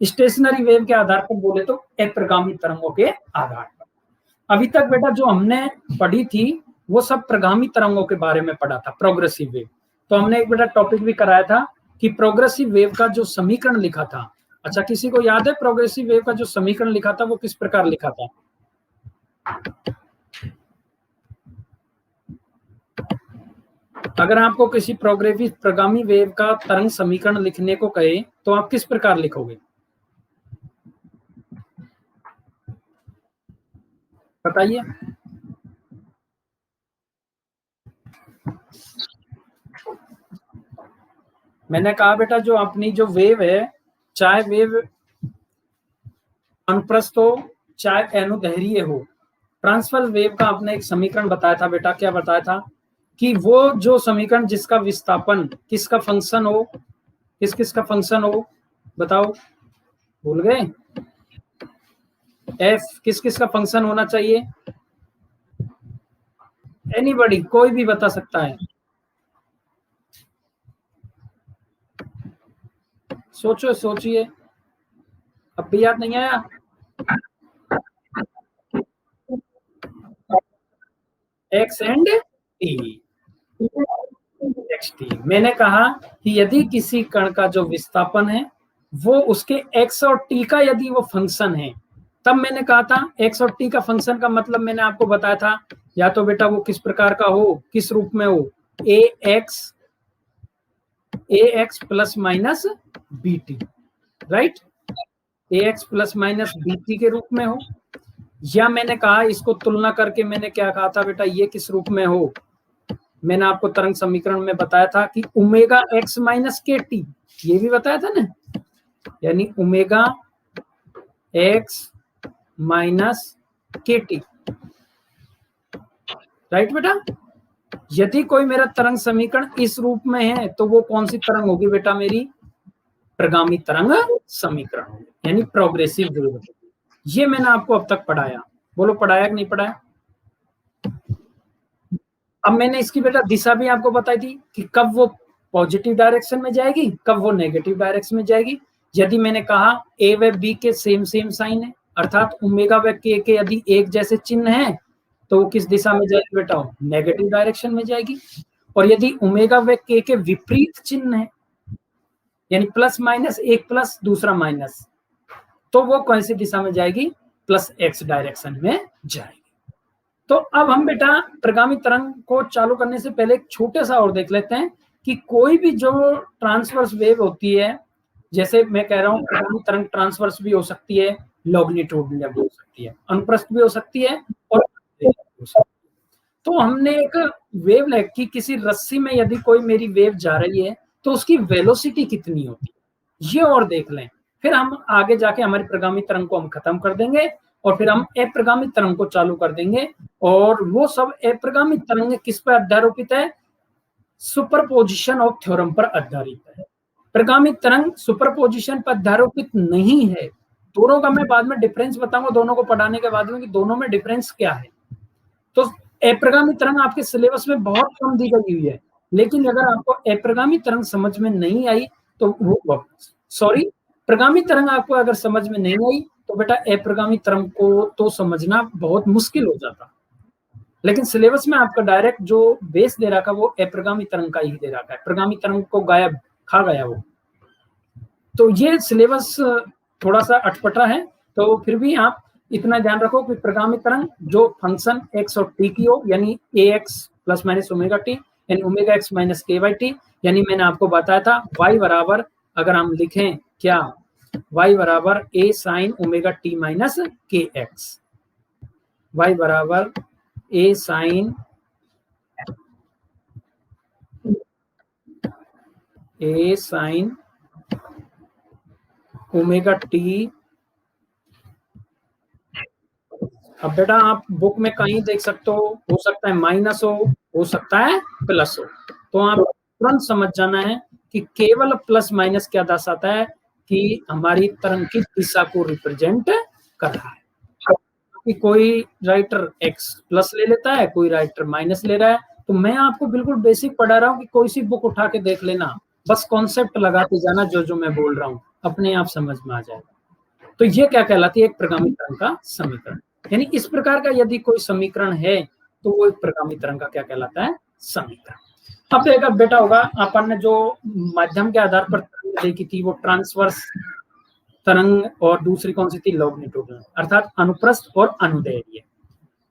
स्टेशनरी वेव के आधार पर बोले तो अप्रगामी तरंगों के आधार पर। अभी तक बेटा जो हमने पढ़ी थी वो सब प्रगामी तरंगों के बारे में पढ़ा था, प्रोग्रेसिव वेव। तो हमने एक बेटा टॉपिक भी कराया था कि प्रोग्रेसिव वेव का जो समीकरण लिखा था, अच्छा किसी को याद है प्रोग्रेसिव वेव का जो समीकरण लिखा था वो किस प्रकार लिखा था? अगर आपको किसी प्रोग्रेसिव प्रगामी वेव का तरंग समीकरण लिखने को कहे तो आप किस प्रकार लिखोगे? बताइए। मैंने कहा बेटा जो अपनी जो वेव है, चाहे वेव अनुप्रस्थ हो चाहे अनुदैर्घ्य हो, ट्रांसफर वेव का आपने एक समीकरण बताया था बेटा, क्या बताया था? कि वो जो समीकरण जिसका विस्थापन किसका फंक्शन हो, किस किस का फंक्शन हो, बताओ, भूल गए? एफ किस किस का फंक्शन होना चाहिए? एनीबॉडी, कोई भी बता सकता है। सोचो सोचिए, अब भी याद नहीं आया? X and T. X T. मैंने कहा कि यदि किसी कण का जो विस्थापन है वो उसके एक्स और टी का यदि वो फंक्शन है, तब मैंने कहा था एक्स और टी का फंक्शन का मतलब मैंने आपको बताया था, या तो बेटा वो किस प्रकार का हो, किस रूप में हो, a x plus minus b t, right, a x plus minus b t के रूप में हो, या मैंने कहा इसको तुलना करके मैंने क्या कहा था बेटा, ये किस रूप में हो, मैंने आपको तरंग समीकरण में बताया था कि ओमेगा एक्स माइनस के टी, ये भी बताया था ना, यानी ओमेगा एक्स माइनस के टी, राइट बेटा। यदि कोई मेरा तरंग समीकरण इस रूप में है तो वो कौन सी तरंग होगी बेटा, मेरी प्रगामी तरंग समीकरण होगी, यानी प्रोग्रेसिव वेव। ये मैंने आपको अब तक पढ़ाया, बोलो पढ़ाया कि नहीं पढ़ाया? अब मैंने इसकी बेटा दिशा भी आपको बताई थी कि कब वो पॉजिटिव डायरेक्शन में जाएगी, कब वो नेगेटिव डायरेक्शन में जाएगी। यदि मैंने कहा ए व बी के सेम साइन है, अर्थात ओमेगा व के यदि एक जैसे चिन्ह है, तो वो किस दिशा में जाएगी बेटा, नेगेटिव डायरेक्शन में जाएगी। और यदि ओमेगा व के विपरीत चिन्ह है, यानी प्लस माइनस, एक प्लस दूसरा माइनस, तो वो कौन सी दिशा में जाएगी, प्लस एक्स डायरेक्शन में जाएगी। तो अब हम बेटा प्रगामी तरंग को चालू करने से पहले एक छोटे सा और देख लेते हैं कि कोई भी जो ट्रांसवर्स वेव होती है, जैसे मैं कह रहा हूं प्रगामी तरंग ट्रांसवर्स भी हो सकती है, लॉन्गिट्यूडिनल भी हो सकती है, अनुप्रस्थ भी हो सकती है और हो सकती है। तो हमने एक वेव लेग की किसी रस्सी में यदि कोई मेरी वेव जा रही है तो उसकी वेलोसिटी कितनी होती है, ये और देख लें, फिर हम आगे जाके हमारी प्रगामी तरंग को हम खत्म कर देंगे और फिर हम अप्रगामी तरंग को चालू कर देंगे। और वो सब अप्रगामी तरंग किस पर अध्यारोपित है, सुपरपोजिशन ऑफ थ्योरम पर आधारित है। प्रगामी तरंग सुपरपोजिशन पर अध्यारोपित नहीं है। दोनों का मैं बाद में डिफरेंस बताऊंगा, दोनों को पढ़ाने के बाद में कि दोनों में डिफरेंस क्या है। तो अप्रगामी तरंग आपके सिलेबस में बहुत कम दी गई हुई है, लेकिन अगर आपको अप्रगामी तरंग समझ में नहीं आई तो सॉरी, प्रगामी तरंग आपको अगर समझ में नहीं आई तो बेटा अप्रगामी तरंग को तो समझना बहुत मुश्किल हो जाता। लेकिन सिलेबस में आपका डायरेक्ट जो बेस दे रखा वो अप्रगामी तरंग का ही दे रखा है, प्रगामी तरंग को गायब खा गया वो। तो ये सिलेबस थोड़ा सा अटपटा है, तो फिर भी आप इतना ध्यान रखो कि प्रगामी तरंग जो फंक्शन एक्स और टी की हो, यानी a x plus minus omega t, यानी omega x minus k by t, यानी मैंने आपको बताया था y बराबर, अगर हम लिखें क्या, y बराबर ए साइन ओमेगा टी माइनस के एक्स, y बराबर ए साइन ओमेगा टी। अब बेटा आप बुक में कहीं देख सकते हो सकता है माइनस हो सकता है प्लस हो, तो आप तुरंत समझ जाना है कि केवल प्लस माइनस क्या दर्शाता है, कि हमारी तरंग की दिशा को रिप्रेजेंट कर रहा है। कि कोई राइटर एक्स प्लस ले लेता है, कोई राइटर माइनस ले रहा है, तो मैं आपको बिल्कुल बेसिक पढ़ा रहा हूँ कि कोई सी बुक उठा के देख लेना, बस कॉन्सेप्ट लगाते जाना, जो मैं बोल रहा हूँ अपने आप समझ में आ जाएगा। तो ये क्या कहलाती है, एक प्रगामी तरंग का समीकरण, यानी इस प्रकार का यदि कोई समीकरण है तो वो एक प्रगामी तरंग का क्या कहलाता है, समीकरण। अब देखा बेटा होगा अपन ने जो माध्यम के आधार पर तरंग देखी थी वो ट्रांसवर्स तरंग और दूसरी कौन सी थी, लॉन्गिट्यूडिनल, अर्थात अनुप्रस्थ और अनुदैर्घ्य।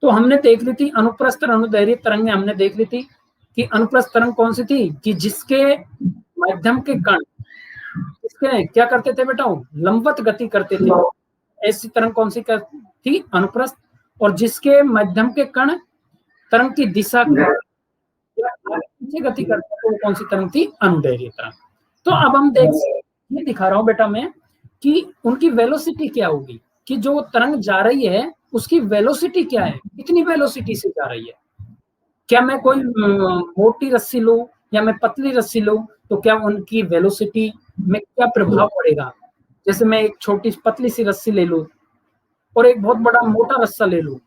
तो हमने देख ली थी अनुप्रस्थ और अनुदैर्घ्य तरंगें, हमने देख ली थी कि अनुप्रस्थ तरंग कौन सी थी, कि जिसके माध्यम के कण इसके क्या करते थे बेटा, लंबवत गति करते थे, ऐसी तरंग कौन सी थी, अनुप्रस्थ। और जिसके माध्यम के कण तरंग की दिशा गति करते थे वो कौन सी तरंग थी, अनुदैर्घ्य तरंग। तो अब हम ये दिखा रहा हूं बेटा मैं कि उनकी वेलोसिटी क्या होगी, कि जो तरंग जा रही है उसकी वेलोसिटी क्या है, कितनी वेलोसिटी से जा रही है। क्या मैं कोई मोटी रस्सी लूं या मैं पतली रस्सी लूं, तो क्या उनकी वेलोसिटी में क्या प्रभाव पड़ेगा। जैसे मैं एक छोटी पतली सी रस्सी ले लूं और एक बहुत बड़ा मोटा रस्सा ले लूं,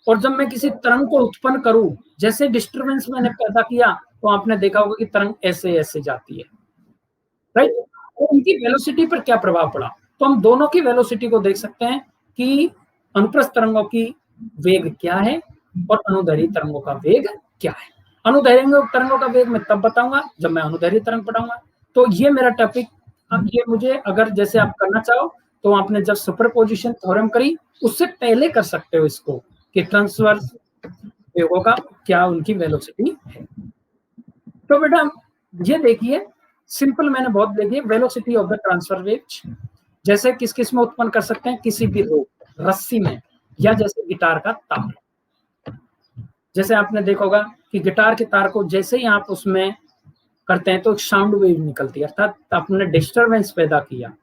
और जब मैं किसी तरंग को उत्पन्न करूं, जैसे डिस्टरबेंस मैंने पैदा किया, तो आपने देखा होगा कि तरंग ऐसे ऐसे जाती है, राइट। तो उनकी वेलोसिटी पर क्या प्रभाव पड़ा, तो हम दोनों की वेलोसिटी को देख सकते हैं कि अनुप्रस्थ तरंगों की वेग क्या है और अनुदैर्ध्य तरंगों का वेग क्या है। अनुदैर्ध्य तरंगों का वेग मैं तब बताऊंगा जब मैं अनुदैर्ध्य तरंग पढ़ाऊंगा। तो ये मेरा टॉपिक, ये मुझे अगर जैसे आप करना चाहो तो आपने जब सुपरपोजिशन थ्योरम करी उससे पहले कर सकते हो इसको, कि ट्रांसवर्स वेगों का क्या उनकी वेलोसिटी है। तो बेटा ये देखिए, सिंपल मैंने बहुत देखिए, velocity of the transfer waves जैसे किस किस में उत्पन्न कर सकते हैं, किसी भी रोप, रस्सी में, या जैसे गिटार का तार। जैसे आपने देखा होगा कि गिटार के तार को जैसे ही आप उसमें करते हैं तो एक साउंड वेव निकलती है, अर्थात आपने डिस्टरबेंस पैदा किया,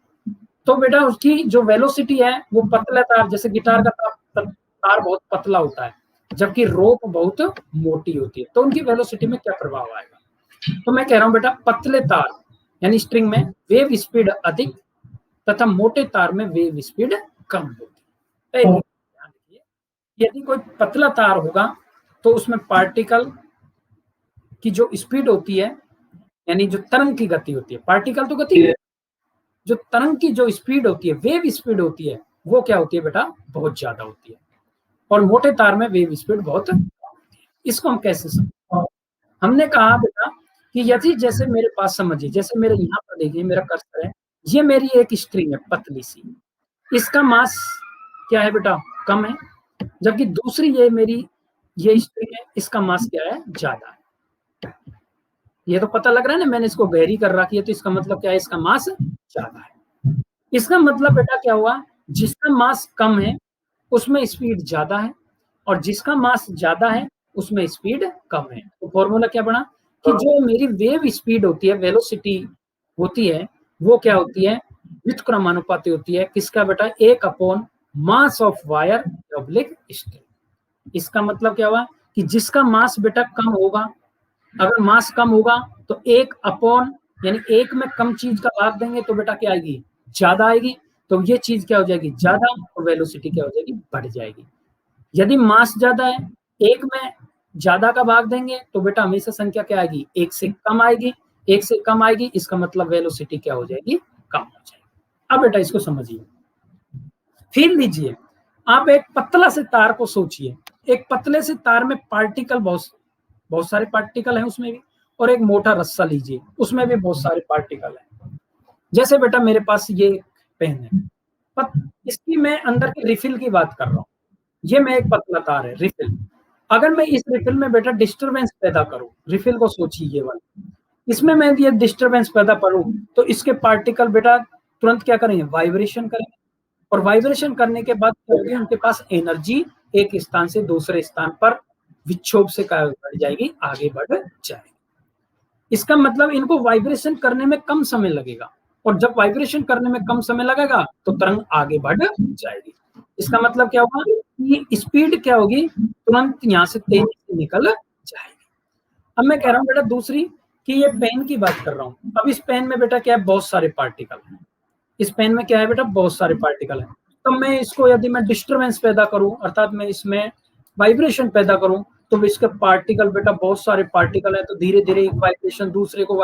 तो बेटा उसकी जो वेलोसिटी है वो पतला तार, जैसे गिटार का तार बहुत पतला होता है जबकि रोप बहुत मोटी होती है, तो उनकी वेलोसिटी में क्या प्रभाव आएगा। तो मैं कह रहा हूं बेटा, पतले तार यानी स्ट्रिंग में वेव स्पीड अधिक तथा मोटे तार में वेव स्पीड कम होती है। यदि कोई पतला तार होगा तो उसमें पार्टिकल की जो स्पीड होती है, यानी जो तरंग की गति होती है, पार्टिकल तो गति, जो तरंग की जो स्पीड होती है, वेव स्पीड होती है, वो क्या होती है बेटा, बहुत ज्यादा होती है। और मोटे तार में वेव स्पीड बहुत कम होती है। इसको हम कैसे समझें, हमने कहा बेटा कि यदि जैसे मेरे पास समझिए, जैसे मेरे यहाँ पर देखिए मेरा कर्सर है, ये मेरी एक स्ट्रिंग है पतली सी, इसका मास क्या है बेटा, कम है, जबकि दूसरी ये मेरी ये स्ट्रिंग है, इसका मास क्या है, ज्यादा है। ये तो पता लग रहा है ना, मैंने इसको गहरी कर रखी है, तो इसका मतलब क्या है, इसका मास ज्यादा है। इसका मतलब बेटा क्या हुआ, जिसका मास कम है उसमें स्पीड ज्यादा है, और जिसका मास ज्यादा है उसमें स्पीड कम है। तो फॉर्मूला क्या बना कि जो मेरी वेव स्पीड होती है, वेलोसिटी होती है, वो क्या होती है, व्युत्क्रमानुपाती होती है, किसका बेटा, 1 mass of wire oblique string. इसका मतलब क्या हुआ कि जिसका मास बेटा कम होगा, अगर मास कम होगा तो 1 यानी 1 में कम चीज का भाग देंगे तो बेटा क्या आएगी, ज्यादा आएगी, तो ये चीज क्या हो जाएगी, ज्यादा, और वेलोसिटी क्या हो जाएगी, बढ़ जाएगी। यदि मास ज्यादा है, 1 में ज्यादा का भाग देंगे तो बेटा हमेशा संख्या क्या आएगी, 1 से कम आएगी, 1 से कम आएगी, इसका मतलब वेलोसिटी क्या हो जाएगी, कम हो जाएगी। अब बेटा इसको समझिए, फिर लीजिए आप एक पतला से तार को सोचिए, एक पतले से तार में पार्टिकल बहुत सारे पार्टिकल हैं उसमें भी, और एक मोटा रस्सा लीजिए, उसमें भी बहुत सारे पार्टिकल हैं। जैसे बेटा मेरे पास ये पेन है, इसकी मैं अंदर के रिफिल की बात कर रहा हूँ, ये मैं एक पतला तार है रिफिल, अगर मैं इस रिफिल में बेटा डिस्टरबेंस पैदा करूं, रिफिल को सोचिए ये वाला, इसमें मैं ये डिस्टरबेंस पैदा करूं तो इसके पार्टिकल बेटा तुरंत क्या करेंगे, वाइब्रेशन करेंगे, और वाइब्रेशन करने के बाद क्या होगी, उनके पास एनर्जी एक स्थान से दूसरे स्थान पर विक्षोभ से क्या बढ़ जाएगी, आगे बढ़ जाएगी। इसका मतलब इनको वाइब्रेशन करने में कम समय लगेगा, और जब वाइब्रेशन करने में कम समय लगेगा तो तरंग आगे बढ़ जाएगी। इसका मतलब क्या होगा कि स्पीड क्या होगी, तुरंत यहाँ से तेजी से निकल जाएगी। अब मैं कह रहा हूँ बेटा दूसरी, कि ये पेन की बात कर रहा हूँ, अब इस पेन में बेटा क्या है, बहुत सारे पार्टिकल हैं, इस पेन में क्या है बेटा, बहुत सारे पार्टिकल हैं। तो मैं इसको यदि मैं डिस्टरबेंस पैदा करूं, अर्थात मैं इसमें वाइब्रेशन पैदा करूं, तो इसके पार्टिकल बेटा बहुत सारे पार्टिकल है, तो धीरे धीरे एक वाइब्रेशन दूसरे को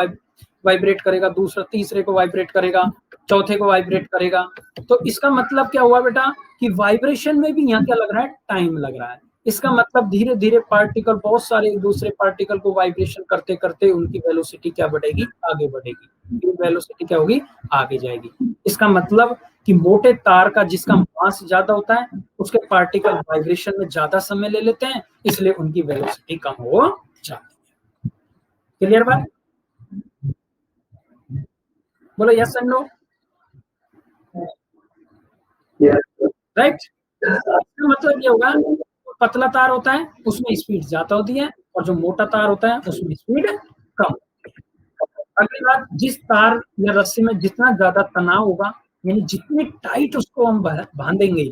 वाइब्रेट करेगा, दूसरा तीसरे को वाइब्रेट करेगा, चौथे को वाइब्रेट करेगा। तो इसका मतलब क्या हुआ बेटा कि वाइब्रेशन में भी यहाँ क्या लग रहा है, टाइम लग रहा है। इसका मतलब धीरे धीरे पार्टिकल बहुत सारे एक दूसरे पार्टिकल को वाइब्रेशन करते करते उनकी वेलोसिटी क्या बढ़ेगी, आगे बढ़ेगी, वेलोसिटी क्या होगी, आगे जाएगी। इसका मतलब कि मोटे तार का जिसका मास ज्यादा होता है उसके पार्टिकल वाइब्रेशन में ज्यादा समय ले लेते हैं, इसलिए उनकी वेलोसिटी कम हो जाती है। क्लियर बात, बोलो यस एंड नो, राइट। इसका मतलब ये होगा, पतला तार होता है उसमें स्पीड ज्यादा होती है, और जो मोटा तार होता है उसमें स्पीड कम। अगली बात, जिस तार या रस्सी में जितना ज्यादा तनाव होगा, यानी जितनी टाइट उसको हम बांधेंगे,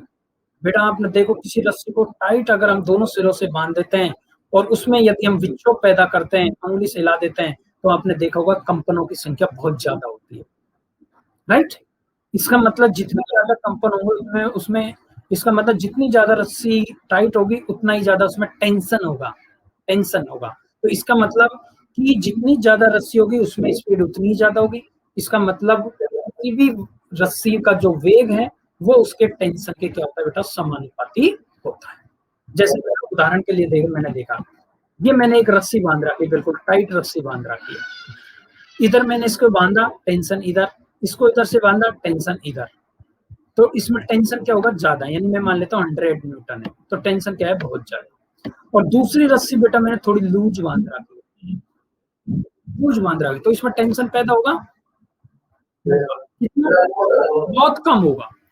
बेटा आपने देखो किसी रस्सी को टाइट अगर हम दोनों सिरों से बांध देते हैं और उसमें यदि हम विक्षोभ पैदा करते हैं, उंगली से हिला देते हैं, तो आपने देखा होगा कंपनों की संख्या बहुत ज्यादा होती है, राइट। इसका मतलब जितना ज्यादा कंपन होंगे उसमें इसका मतलब जितनी ज्यादा रस्सी टाइट होगी उतना ही ज्यादा उसमें टेंशन होगा। तो इसका मतलब कि जितनी ज्यादा रस्सी होगी उसमें स्पीड उतनी ज्यादा होगी। इसका मतलब किसी भी रस्सी का जो वेग है वो उसके टेंशन के क्या होता है बेटा, समानुपाती होता है। जैसे उदाहरण के लिए मैंने देखा, ये मैंने एक रस्सी बांध रखी, बिल्कुल टाइट रस्सी बांध रखी है। इधर मैंने इसको बांधा, टेंशन इधर, इसको इधर से बांधा, टेंशन इधर। तो इसमें टेंशन क्या होगा, ज्यादा, यानी मैं मान लेता हूँ 100 न्यूटन है, तो टेंशन क्या है, बहुत ज्यादा। और दूसरी रस्सी बेटा मैंने थोड़ी लूज बांध रखी, तो इसमें टेंशन पैदा होगा कितना, बहुत कम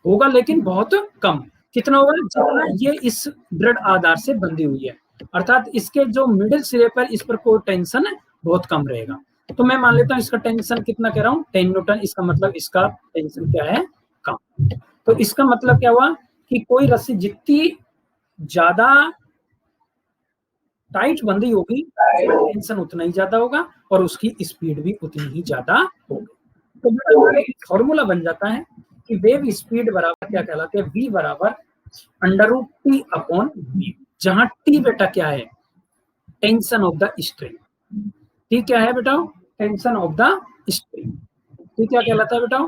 होगा लेकिन बहुत कम। कितना होगा, जितना ये इस दृढ़ आधार से बंधी हुई है, अर्थात इसके जो मिडिल सिरे पर इस पर कोई टेंशन बहुत कम रहेगा। तो मैं मान लेता हूँ इसका टेंशन कितना कह रहा हूँ, 10 न्यूटन। इसका मतलब इसका टेंशन क्या है, कम। तो इसका मतलब क्या हुआ कि कोई रस्सी जितनी ज्यादा टाइट बंधी होगी टेंशन उतना ही ज्यादा होगा और उसकी स्पीड भी उतनी ही ज्यादा होगी। तो हमारा एक फॉर्मूला बन जाता है कि वेव स्पीड बराबर क्या कहलाते हैं, v बराबर √T अपॉन v, जहां T बेटा क्या है, tension of the string. T क्या है बेटा, tension of the string. T क्या कहलाता है बेटा,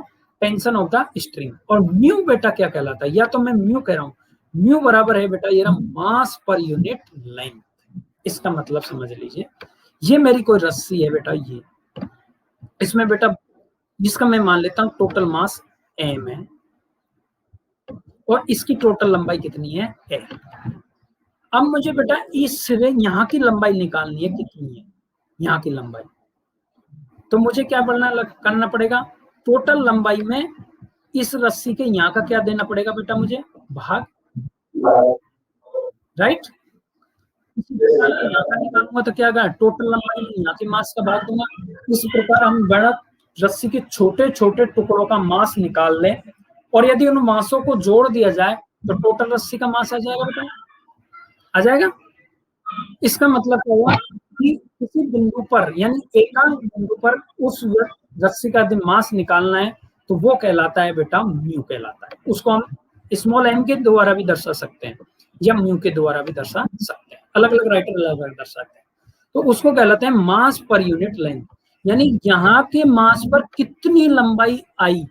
टेंशन ऑफ द स्ट्रिंग। और म्यू बेटा क्या कहलाता है, या तो मैं म्यू कह रहा हूं, म्यू बराबर है बेटा ये मास पर यूनिट लेंथ। इसका मतलब समझ लीजिए, ये मेरी कोई रस्सी है बेटा, ये इसमें बेटा जिसका मैं मान लेता हूं टोटल मास m है और इसकी टोटल लंबाई कितनी है, l। अब मुझे बेटा इस सिरे यहाँ की लंबाई निकालनी है, कितनी है यहाँ की लंबाई। तो मुझे क्या करना पड़ेगा, टोटल लंबाई में इस रस्सी के यहाँ का क्या देना पड़ेगा बेटा, मुझे भाग, राइट। निकालूंगा तो क्या होगा, टोटल लंबाई में यहाँ के मास का भाग दूंगा। इस प्रकार हम गणक रस्सी के छोटे छोटे टुकड़ों का मास निकाल लें और यदि उन मासों को जोड़ दिया जाए तो टोटल रस्सी का मास आ जाएगा बेटा, आ जाएगा। इसका मतलब क्या हुआ कि किसी बिंदु पर यानी एकांक बिंदु पर उस रस्सी का यदि मास निकालना है तो वो कहलाता है बेटा म्यू कहलाता है। उसको हम स्मॉल m के द्वारा भी दर्शा सकते हैं या म्यू के द्वारा भी दर्शा सकते हैं, अलग अलग राइटर अलग अलग दर्शाते हैं। तो उसको कहलाते हैं मास पर यूनिट लेंथ, यानी यहाँ के मास पर कितनी लंबाई आई,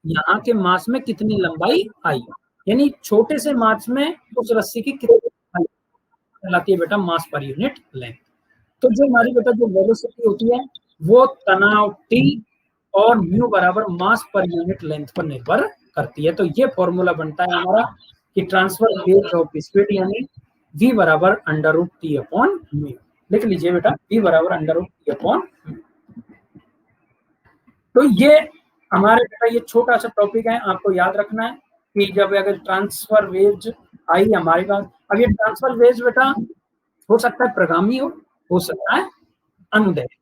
यहाँ के मास में कितनी लंबाई आई, यानी छोटे से मास में उस रस्सी की कितनी कहलाती है बेटा, मास पर यूनिट लेंथ। तो जो हमारी बेटा जो वेलोसिटी होती है वो तनाव T और म्यू बराबर मास पर यूनिट लेंथ पर निर्भर करती है। तो ये फॉर्मूला बनता है हमारा कि ट्रांसफर वेग ऑफ स्पीड यानी v बराबर √T अपॉन म्यू। लिख लीजिए बेटा, v बराबर √T अपॉन म्यू। तो ये हमारे बेटा ये छोटा सा टॉपिक है, आपको याद रखना है कि जब अगर ट्रांसफर वेव्स आई हमारे पास, अब ये ट्रांसफर वेव्स बेटा हो सकता है प्रगामी हो सकता है अनुदैर्घ्य।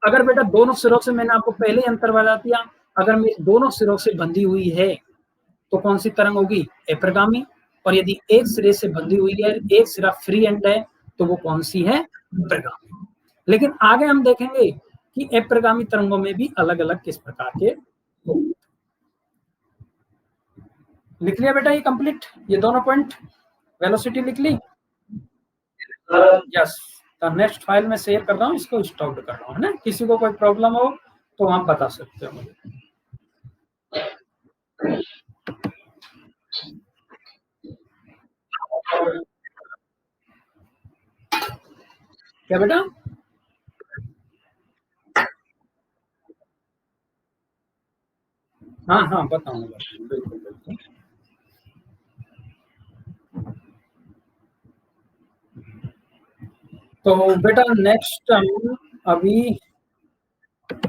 अगर बेटा दोनों सिरों से, मैंने आपको पहले ही अंतर बता दिया, अगर मेरी दोनों सिरों से बंधी हुई है तो कौन सी तरंग होगी, अप्रगामी। और यदि एक सिरे से बंधी हुई है, एक सिरा फ्री एंड है, तो वो कौन सी है, प्रगामी। लेकिन आगे हम देखेंगे कि अप्रगामी तरंगों में भी अलग अलग किस प्रकार के। लिख लिया बेटा ये कंप्लीट, ये दोनों पॉइंट, वेलोसिटी लिख ली, यस। तो नेक्स्ट फाइल में शेयर कर रहा हूँ, इसको स्टॉप कर रहा हूँ, है ना। किसी को कोई प्रॉब्लम हो तो आप बता सकते हो मुझे। क्या बेटा, हाँ हाँ बताऊंगा, बिल्कुल बिल्कुल। तो बेटा नेक्स्ट हम अभी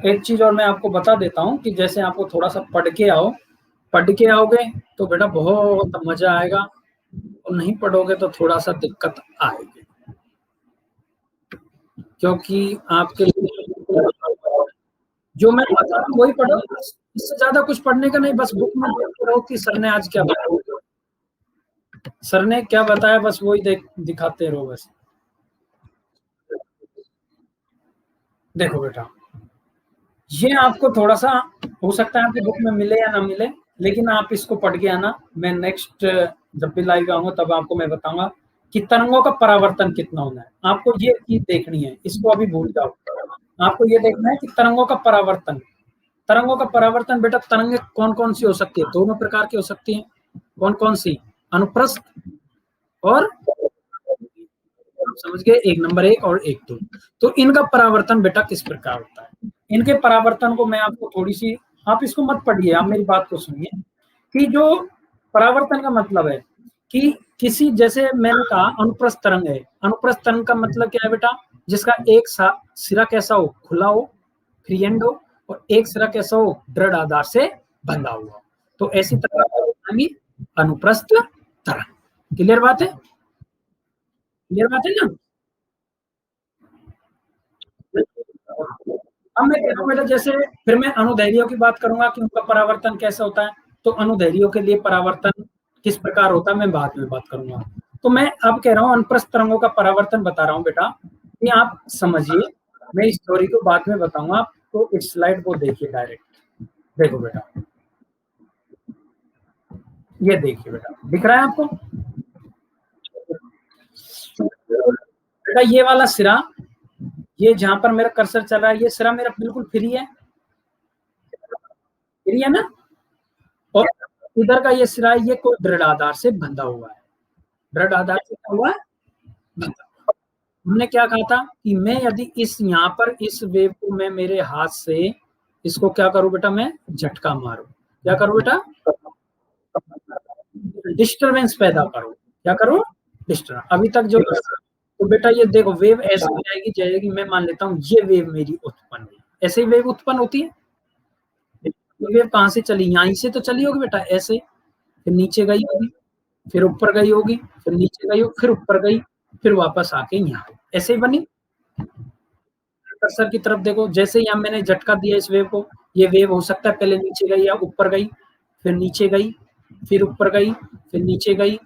एक चीज और मैं आपको बता देता हूँ कि जैसे आपको थोड़ा सा पढ़ के आओगे तो बेटा बहुत मजा आएगा, और नहीं पढ़ोगे तो थोड़ा सा दिक्कत आएगी, क्योंकि आपके लिए जो मैं बता रहा हूँ वही पढ़ो, इससे ज्यादा कुछ पढ़ने का नहीं। बस बुक में देखते रहो कि सर ने आज क्या बताया, सर ने क्या बताया, बस वही दिखाते रहो बस। देखो बेटा, ये आपको थोड़ा सा हो सकता है आपकी बुक में मिले या ना मिले, लेकिन आप इसको पढ़ के आना, मैं नेक्स्ट जब भी लाइव आऊंगा तब आपको मैं बताऊंगा कि तरंगों का परावर्तन कितना होना है। आपको ये चीज देखनी है, इसको अभी भूल जाओ। आपको ये देखना है कि तरंगों का परावर्तन, तरंगों का परावर्तन बेटा, तरंगे कौन कौन सी हो सकती है? दोनों प्रकार की हो सकती है। कौन कौन सी? अनुप्रस्थ और, आप समझ गए, एक नंबर 1 और 1 2। तो इनका परावर्तन बेटा किस प्रकार होता है? इनके परावर्तन को मैं आपको थोड़ी सी, आप इसको मत पढ़िए, आप मेरी बात को सुनिए कि जो परावर्तन का मतलब है कि किसी, जैसे मैंने कहा अनुप्रस्थ तरंग है। अनुप्रस्थ तरंग का मतलब क्या है बेटा? जिसका एक सिरा कैसा हो? खुला हो, फ्री एंड हो, और एक सिरा कैसा हो? दृढ़ आधार से बंधा हुआ। तो ऐसी तरंग अनुप्रस्थ तरंग। क्लियर बात है? क्लियर बात है ना? अब मैं कह रहा हूँ बेटा, जैसे फिर मैं अनुदैर्ध्यों की बात करूंगा कि उनका परावर्तन कैसा होता है। तो अनुदैर्ध्यों के लिए परावर्तन किस प्रकार होता है मैं बाद में बात करूंगा। तो मैं अब कह रहा हूँ अनुप्रस्थ तरंगों का परावर्तन बता रहा हूँ बेटा, ये आप समझिए। मैं इस स्टोरी को बाद में बताऊंगा, तो इस स्लाइड को देखिए डायरेक्ट। देखो बेटा, ये देखिए बेटा, दिख रहा है आपको बेटा? ये वाला सिरा, ये जहां पर मेरा कर्सर चल रहा है, ये सिरा मेरा बिल्कुल फ्री है, फ्री है ना? और इधर का ये सिरा, ये कोई दृढ़ आधार से बंधा हुआ है। दृढ़ आधार से क्या हुआ है? बंधा। हमने क्या कहा था कि मैं यदि इस यहाँ पर इस वेव को मैं मेरे हाथ से इसको क्या करूं बेटा? मैं झटका मारूं। क्या करूं बेटा? डिस्टरबेंस पैदा करो। क्या करो? डिस्टर्ब। अभी तक जो, तो बेटा ये देखो, वेव ऐसे जाएगी जाएगी, मैं मान लेता हूँ ये वेव मेरी उत्पन्न हुई। ऐसे ही वेव उत्पन्न होती है। ये वेव कहाँ से चली? यहीं से तो चली होगी बेटा, ऐसे, फिर नीचे गई होगी, फिर ऊपर गई होगी, फिर नीचे गई होगी, फिर ऊपर गई, फिर वापस आके यहाँ, ऐसे ही बनी। कर्सर की तरफ देखो, जैसे यहाँ मैंने झटका दिया इस वेव को, ये वेव हो सकता है पहले नीचे गई या ऊपर गई, फिर नीचे गई, फिर ऊपर गई, फिर नीचे गई,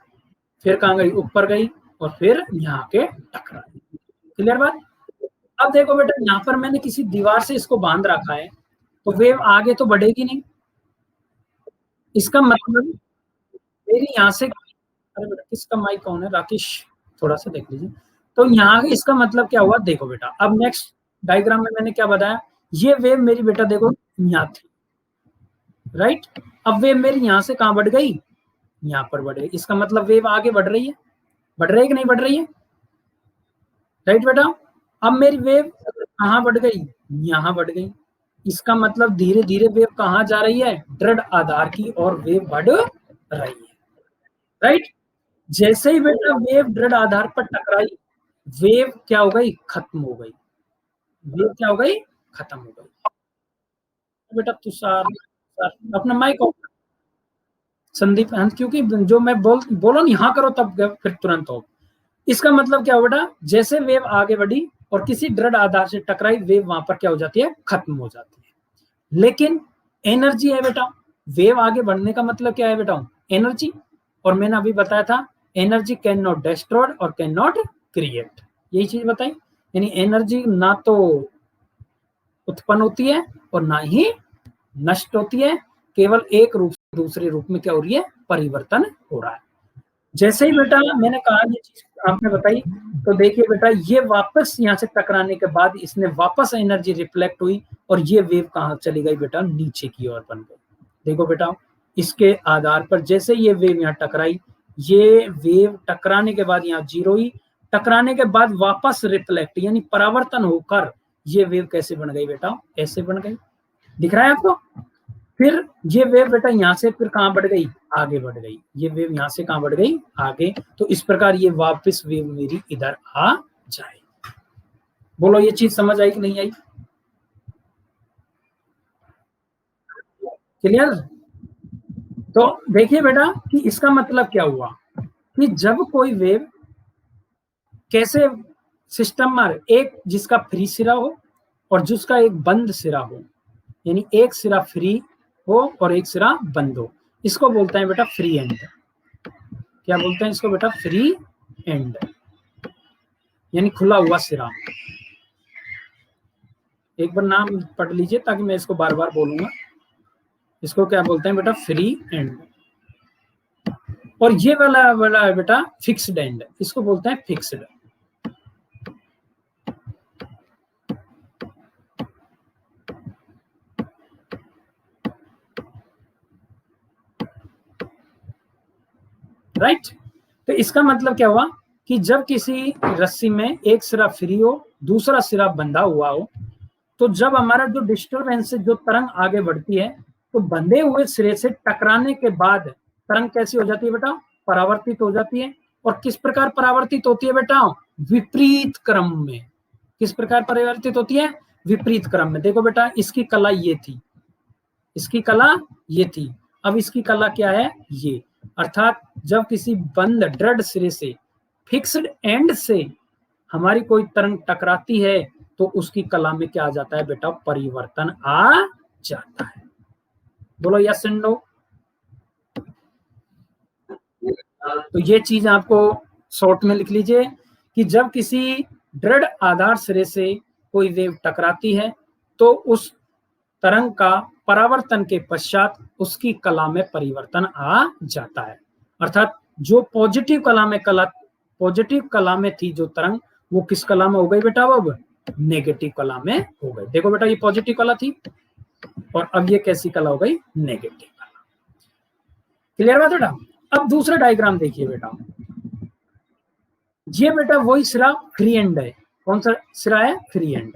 फिर कहाँ गई? ऊपर गई, और फिर यहाँ के टकरा। क्लियर बात? अब देखो बेटा, यहाँ पर मैंने किसी दीवार से इसको बांध रखा है, तो वेव आगे तो बढ़ेगी नहीं। इसका मतलब मेरी यहाँ से, अरे बेटा किसका माइक ऑन है? राकेश, थोड़ा सा देख लीजिए। तो यहाँ इसका मतलब क्या हुआ? देखो बेटा, अब नेक्स्ट डायग्राम में मैंने क्या बताया? ये वेव मेरी बेटा देखो यहाँ थी, राइट? अब वेव मेरी यहाँ से कहाँ बढ़ गई? यहाँ पर बढ़ गई। इसका मतलब वेव आगे बढ़ रही है। बढ़ रही है कि नहीं बढ़ रही है? राइट बेटा? अब मेरी वेव कहाँ बढ़ गई? यहाँ बढ़ गई। इसका मतलब धीरे धीरे वेव कहाँ जा रही है? दृढ़ आधार की ओर वेव बढ़ रही है, राइट? जैसे ही बेटा वेव दृढ़ आधार पर टकराई, वेव क्या हो गई? खत्म हो गई। वेव क्या हो गई? खत्म हो गई। बेटा तुषार, अपना माइक ऑफ, संदीप, क्योंकि जो मैं बोलो नहीं, हाँ करो तब फिर तुरंत हो। इसका मतलब क्या हो बेटा? जैसे वेव आगे बढ़ी और किसी दृढ़ आधार से टकराई, वेव वहां पर क्या हो जाती है? खत्म हो जाती है। लेकिन एनर्जी है बेटा, वेव आगे बढ़ने का मतलब क्या है बेटा? एनर्जी। और मैंने अभी बताया था, एनर्जी कैन नॉट डिस्ट्रॉयड और कैन नॉट क्रिएट, यही चीज बताई। यानी एनर्जी ना तो उत्पन्न होती है और ना ही नष्ट होती है, केवल एक रूप से दूसरे रूप में क्या हो रही है? परिवर्तन हो रहा है। जैसे ही बेटा मैंने कहा ये चीज आपने बताई, तो देखिए बेटा, ये वापस यहाँ से टकराने के बाद इसने वापस एनर्जी रिफ्लेक्ट हुई, और ये वेव कहाँ चली गई बेटा? नीचे की ओर बन गई। देखो बेटा, इसके आधार पर जैसे ये वेव यहाँ टकराई, ये वेव टकराने के बाद यहाँ जीरो हुई, टकराने के बाद वापस रिफ्लेक्ट यानी परावर्तन होकर ये वेव कैसे बन गई बेटा? ऐसे बन गई। दिख रहा है आपको? फिर ये वेव बेटा यहाँ से फिर कहाँ बढ़ गई? आगे बढ़ गई। ये वेव यहाँ से कहाँ बढ़ गई? आगे। तो इस प्रकार ये वापस वेव मेरी इधर आ जाए। बोलो ये चीज समझ आई कि नहीं आई? क्लियर? तो देखिए बेटा कि इसका मतलब क्या हुआ कि जब कोई वेव कैसे सिस्टम मार, एक जिसका फ्री सिरा हो और जिसका एक बंद सिरा हो, यानी एक सिरा फ्री हो और एक सिरा बंद हो, इसको बोलते हैं बेटा फ्री एंड। क्या बोलते हैं इसको बेटा? फ्री एंड, यानी खुला हुआ सिरा। एक बार नाम पढ़ लीजिए ताकि मैं इसको बार बार बोलूंगा। इसको क्या बोलते हैं बेटा, फ्री एंड। और ये वाला वाला है बेटा फिक्स्ड एंड, इसको बोलते हैं फिक्स्ड। राइट। तो इसका मतलब क्या हुआ कि जब किसी रस्सी में एक सिरा फ्री हो, दूसरा सिरा बंधा हुआ हो, तो जब हमारा जो डिस्टरबेंस से जो तरंग आगे बढ़ती है, तो बंधे हुए सिरे से टकराने के बाद तरंग कैसी हो जाती है बेटा, परावर्तित हो जाती है। और किस प्रकार परावर्तित होती है बेटा, विपरीत क्रम में। किस प्रकार परावर्तित होती है, विपरीत क्रम में। देखो बेटा, इसकी कला ये थी, इसकी कला ये थी, अब इसकी कला क्या है, ये। अर्थात जब किसी बंद दृढ़ सिरे से, फिक्स्ड एंड से हमारी कोई तरंग टकराती है, तो उसकी कला में क्या आ जाता है बेटा, परिवर्तन आ जाता है। बोलो यस एंड नो। तो ये चीज आपको शॉर्ट में लिख लीजिए कि जब किसी दृढ़ आधार सिरे से कोई वेव टकराती है, तो उस तरंग का परावर्तन के पश्चात उसकी कला में परिवर्तन आ जाता है। अर्थात जो पॉजिटिव कला में थी जो तरंग, वो किस कला में हो गई बेटा, अब नेगेटिव कला में हो गई। देखो बेटा, ये पॉजिटिव कला थी और अब ये कैसी कला हो गई, नेगेटिव कला। क्लियर बात बेटा। अब दूसरा डायग्राम देखिए बेटा, ये बेटा वही सिरा फ्री एंड है। कौन सा सिरा है, फ्री एंड।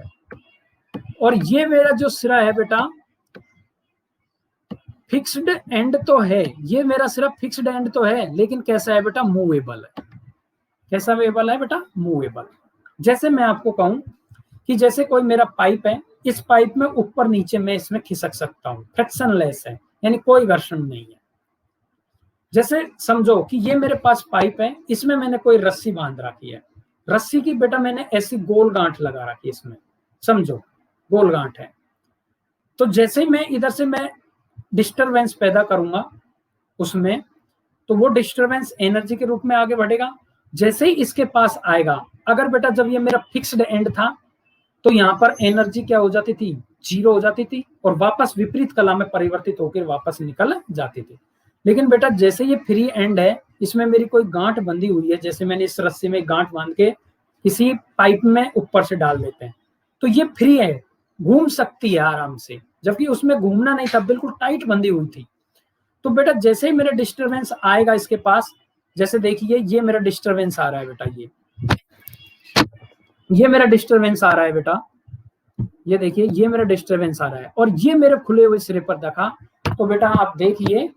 और ये मेरा जो सिरा है बेटा, फिक्स्ड एंड तो है, ये मेरा सिरा फिक्स्ड एंड तो है, लेकिन कैसा है बेटा, मूवेबल है। कैसा मूवेबल है बेटा, मूवेबल। जैसे मैं आपको कहूं कि जैसे कोई मेरा पाइप है, इस पाइप में ऊपर नीचे मैं इसमें खिसक सकता हूं, फ्रिक्शनलेस है, यानी कोई घर्षण नहीं है। जैसे समझो कि ये मेरे पास पाइप है, इसमें मैंने कोई रस्सी बांध रखी है, रस्सी की बेटा मैंने ऐसी गोल गांठ लगा रखी है इसमें, समझो गोल गांठ है। तो जैसे ही मैं इधर से मैं डिस्टरबेंस पैदा करूंगा उसमें, तो वो डिस्टरबेंस एनर्जी के रूप में आगे बढ़ेगा। जैसे ही इसके पास आएगा, अगर बेटा जब ये मेरा फिक्स्ड एंड था, तो यहाँ पर एनर्जी क्या हो जाती थी, जीरो हो जाती थी, और वापस विपरीत कला में परिवर्तित होकर वापस निकल जाती थी। लेकिन बेटा जैसे ये फ्री एंड है, इसमें मेरी कोई गांठ बंधी हुई है, जैसे मैंने इस रस्सी में गांठ बांध के किसी पाइप में ऊपर से डाल देते हैं, तो ये फ्री है, घूम सकती है आराम से, जबकि उसमें घूमना नहीं था, बिल्कुल टाइट बंधी हुई थी। तो बेटा जैसे ही मेरा डिस्टरबेंस आएगा इसके पास, जैसे देखिए ये मेरा डिस्टरबेंस आ रहा है बेटा, ये मेरा डिस्टरबेंस आ रहा है बेटा, ये देखिए ये मेरा डिस्टरबेंस आ रहा है, और ये मेरे खुले हुए सिरे पर देखा, तो बेटा आप देखिए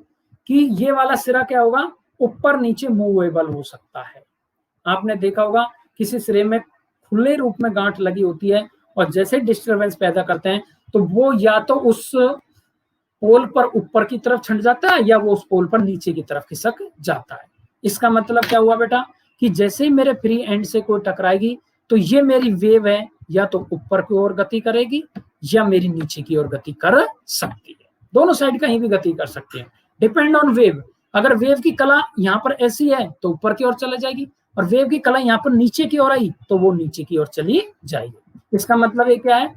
कि ये वाला सिरा क्या होगा, ऊपर नीचे मूवेबल हो सकता है। आपने देखा होगा किसी सिरे में खुले रूप में गांठ लगी होती है, और जैसे डिस्टरबेंस पैदा करते हैं, तो वो या तो उस पोल पर ऊपर की तरफ छिंट जाता है, या वो उस पोल पर नीचे की तरफ खिसक जाता है। इसका मतलब क्या हुआ बेटा, कि जैसे ही मेरे फ्री एंड से कोई टकराएगी, तो ये मेरी वेव है, या तो ऊपर की ओर गति करेगी, या मेरी नीचे की ओर गति कर सकती है। दोनों साइड कहीं भी गति कर सकती है, डिपेंड ऑन वेव। अगर वेव की कला यहाँ पर ऐसी है, तो ऊपर की ओर चले जाएगी, और वेव की कला यहाँ पर नीचे की ओर आई, तो वो नीचे की ओर चली जाएगी। इसका मतलब ये क्या है,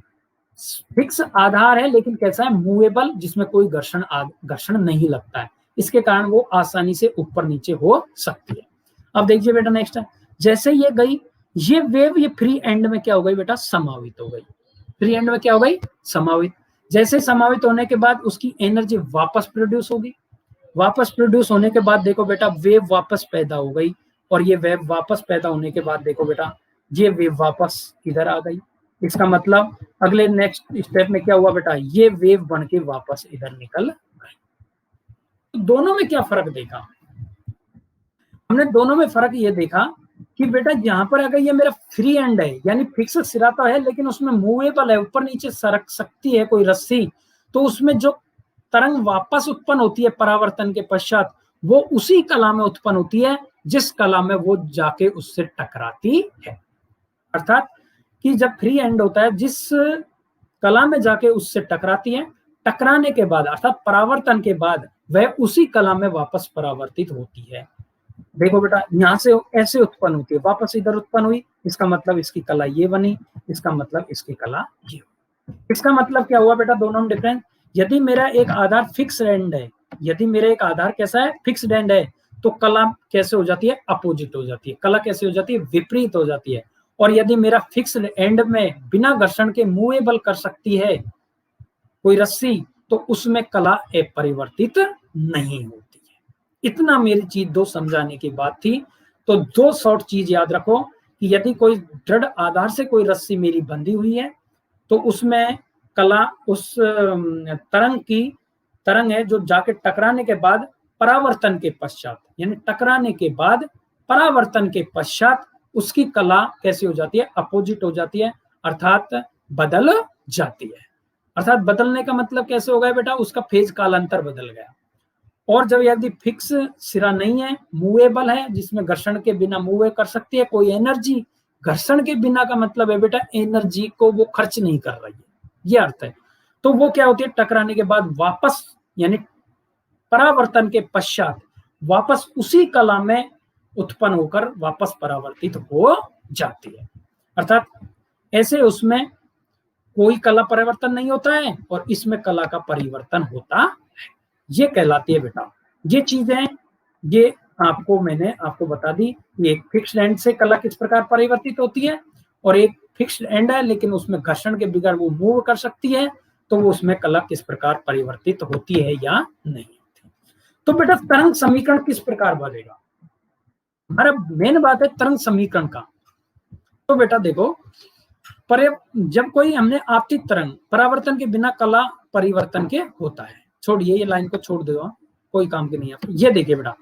फिक्स आधार है, लेकिन कैसा है, मूवेबल, जिसमें कोई घर्षण नहीं लगता है, इसके कारण वो आसानी से ऊपर नीचे हो सकती है। अब देखिए बेटा नेक्स्ट है, जैसे ये गई ये वेव, ये फ्री एंड में क्या हो गई बेटा, समावित हो गई। फ्री एंड में क्या हो गई, समावित। जैसे समावित होने के बाद उसकी एनर्जी वापस प्रोड्यूस होगी, वापस प्रोड्यूस होने के बाद देखो बेटा वेव वापस पैदा हो गई, और ये वेव वापस पैदा होने के बाद देखो बेटा ये वेव वापस इधर आ गई। इसका मतलब अगले नेक्स्ट स्टेप में क्या हुआ बेटा, ये वेव बन के वापस इधर निकल गई। तो दोनों में क्या फर्क देखा हमने, दोनों में फर्क ये देखा कि बेटा यहाँ पर अगर ये मेरा फ्री एंड है, यानी फिक्स सिरा तो है, लेकिन उसमें मूवेबल है, ऊपर नीचे सरक सकती है कोई रस्सी, तो उसमें जो तरंग वापस उत्पन्न होती है परावर्तन के पश्चात, वो उसी कला में उत्पन्न होती है जिस कला में वो जाके उससे टकराती है। अर्थात कि जब फ्री एंड होता है, जिस कला में जाके उससे टकराती है, टकराने के बाद अर्थात परावर्तन के बाद वह उसी कला में वापस परावर्तित होती है। देखो बेटा यहाँ से ऐसे उत्पन्न होती है, वापस इधर उत्पन्न हुई, इसका मतलब इसकी कला ये बनी, इसका मतलब इसकी कला ये हुई। इसका मतलब क्या हुआ बेटा, दोनों में डिफरेंस, यदि मेरा एक आधार फिक्स एंड है, यदि मेरा एक आधार कैसा है, फिक्स्ड एंड है, तो कला कैसे हो जाती है, अपोजिट हो जाती है, कला कैसे हो जाती है, विपरीत हो जाती है। और यदि मेरा फिक्स्ड एंड में बिना घर्षण के मूवेबल कर सकती है कोई रस्सी, तो उसमें कला अपरिवर्तित नहीं होती है। इतना मेरी चीज दो समझाने की बात थी। तो दो शॉर्ट चीज याद रखो कि यदि कोई दृढ़ आधार से कोई रस्सी मेरी बंधी हुई है, तो उसमें कला उस तरंग है जो जाके टकराने के बाद परावर्तन के पश्चात, यानी टकराने के बाद परावर्तन के पश्चात उसकी कला कैसी हो जाती है, अपोजिट हो जाती है, अर्थात बदल जाती है। अर्थात बदलने का मतलब कैसे हो गया बेटा, उसका फेज कालांतर बदल गया। और जब यदि फिक्स सिरा नहीं है, मूवेबल है, जिसमें घर्षण के बिना मूव कर सकती है कोई एनर्जी, घर्षण के बिना का मतलब है बेटा एनर्जी को वो खर्च नहीं कर रही है, ये अर्थ है। तो वो क्या होती है, टकराने के बाद वापस, यानी परावर्तन के पश्चात वापस उसी कला में उत्पन्न होकर वापस परावर्तित हो जाती है। अर्थात ऐसे उसमें कोई कला परिवर्तन नहीं होता है और इसमें कला का परिवर्तन होता है, ये कहलाती है बेटा। ये चीजें ये मैंने आपको बता दी। एक फिक्स्ड एंड से कला किस प्रकार परिवर्तित होती है, और एक फिक्स्ड एंड है लेकिन उसमें घर्षण के बगैर वो मूव कर सकती है, तो वो उसमें कला किस प्रकार परिवर्तित होती है या नहीं होती। तो बेटा तरंग समीकरण किस प्रकार बनेगा, हमारा मेन बात है तरंग समीकरण का। तो बेटा देखो, जब कोई हमने आपतित तरंग परावर्तन के बिना कला परिवर्तन के होता है, छोड़िए ये लाइन को छोड़ दो, कोई काम की नहीं है। ये देखिए बेटा,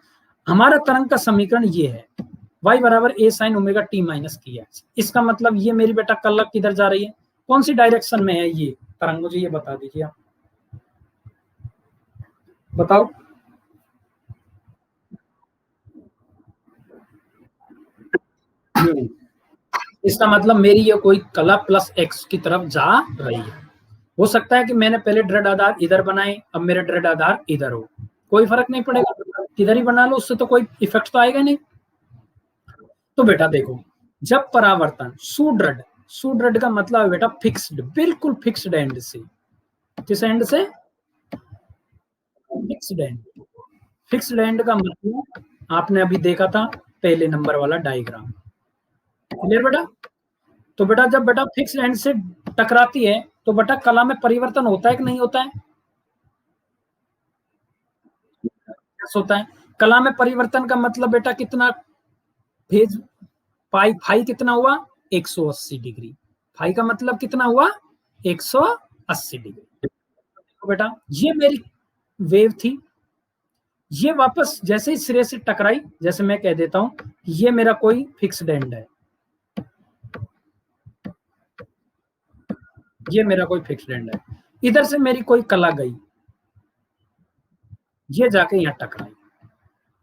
हमारा तरंग का समीकरण ये है, y बराबर a sin omega t minus की एक्स। इसका मतलब ये मेरी बेटा कला किधर जा रही है, कौन सी डायरेक्शन में है ये तरंग, मुझे ये बता दीजिए आप, बताओ। इसका मतलब मेरी ये कोई कला प्लस एक्स की तरफ जा रही है। हो सकता है कि मैंने पहले दृढ़ आधार इधर बनाए, अब मेरा दृढ़ आधार इधर हो, कोई फर्क नहीं पड़ेगा, किधर ही बना लो, उससे तो कोई इफेक्ट तो आएगा नहीं। तो बेटा देखो, जब परावर्तन सुदृढ़ का मतलब है बेटा फिक्स्ड, बिल्कुल फिक्स्ड एंड से, किस एंड से, फिक्स्ड एंड। फिक्स्ड एंड का मतलब आपने अभी देखा था पहले नंबर वाला डायग्राम, क्लियर बेटा। तो बेटा जब बेटा फिक्स्ड एंड से टकराती है तो बेटा कला में परिवर्तन होता है कि नहीं होता है, होता है। कला में परिवर्तन का मतलब बेटा कितना फेज, फाई कितना हुआ, 180 डिग्री। फाई का मतलब कितना हुआ, 180 डिग्री। तो बेटा ये मेरी वेव थी, ये वापस जैसे ही सिरे से टकराई, जैसे मैं कह देता हूं ये मेरा कोई फिक्स्ड एंड है, ये मेरा कोई फिक्स्ड एंड है, इधर से मेरी कोई कला गई, ये जाके यहां टकराई।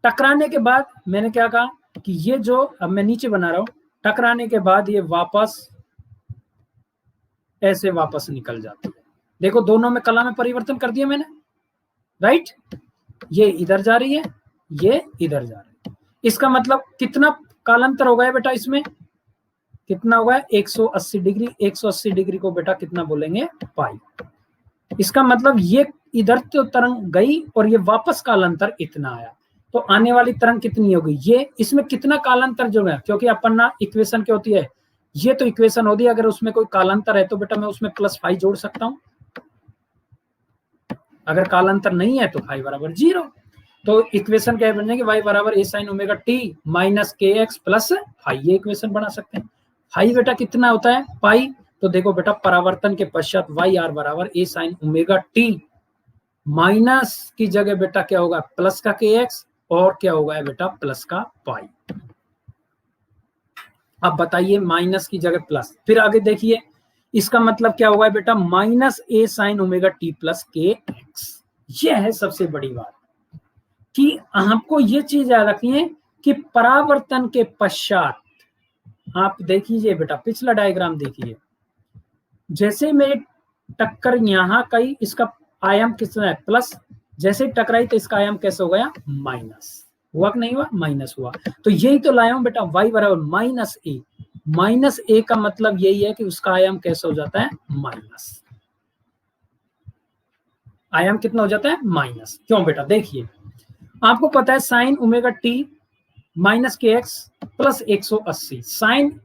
टकराने के बाद मैंने क्या कहा कि ये जो अब मैं नीचे बना रहा हूं, टकराने के बाद ये वापस ऐसे वापस निकल जाती है। देखो दोनों में कला में परिवर्तन कर दिया मैंने, राइट। ये इधर जा रही है, ये इधर जा रही है। इसका मतलब कितना कालांतर हो गया बेटा, इसमें कितना होगा, 180 डिग्री। 180 डिग्री को बेटा कितना बोलेंगे, पाई। इसका मतलब ये इधर तो तरंग गई और ये वापस कालांतर इतना आया, तो आने वाली तरंग कितनी होगी, ये इसमें कितना कालांतर जो है, क्योंकि अपन ना इक्वेशन क्या होती है, ये तो इक्वेशन होती है, अगर उसमें कोई कालांतर है तो बेटा मैं उसमें प्लस फाई जोड़ सकता हूं, अगर कालांतर नहीं है तो फाई बराबर 0। तो इक्वेशन क्या बन जाएगी, y बराबर a sin omega t minus के एक्स प्लस फाई, ये इक्वेशन बना सकते हैं। फाई बेटा कितना होता है, पाई। तो देखो बेटा परावर्तन के पश्चात वाई आर बराबर a sin omega t minus की जगह बेटा क्या होगा, प्लस का के एक्स, और क्या होगा बेटा प्लस का पाई। अब बताइए माइनस की जगह प्लस, फिर आगे देखिए इसका मतलब क्या होगा बेटा, minus a sin omega t plus के एक्स। ये है सबसे बड़ी बात कि आपको ये चीज याद रखनी है कि परावर्तन के पश्चात, आप देखिए बेटा पिछला डायग्राम देखिए, जैसे मेरे टक्कर यहां कई, इसका आयाम कितना है, प्लस, जैसे टकराई तो इसका आयाम कैसे हो गया, माइनस। हुआ कि नहीं हुआ, माइनस हुआ। तो यही तो लाया हूं बेटा, y बराबर माइनस ए। माइनस ए का मतलब यही है कि उसका आयाम कैसे हो जाता है, माइनस। आयाम कितना हो जाता है माइनस। क्यों बेटा, देखिए आपको पता है साइन ओमेगा टी माइनस के एक्स प्लस 180, साइन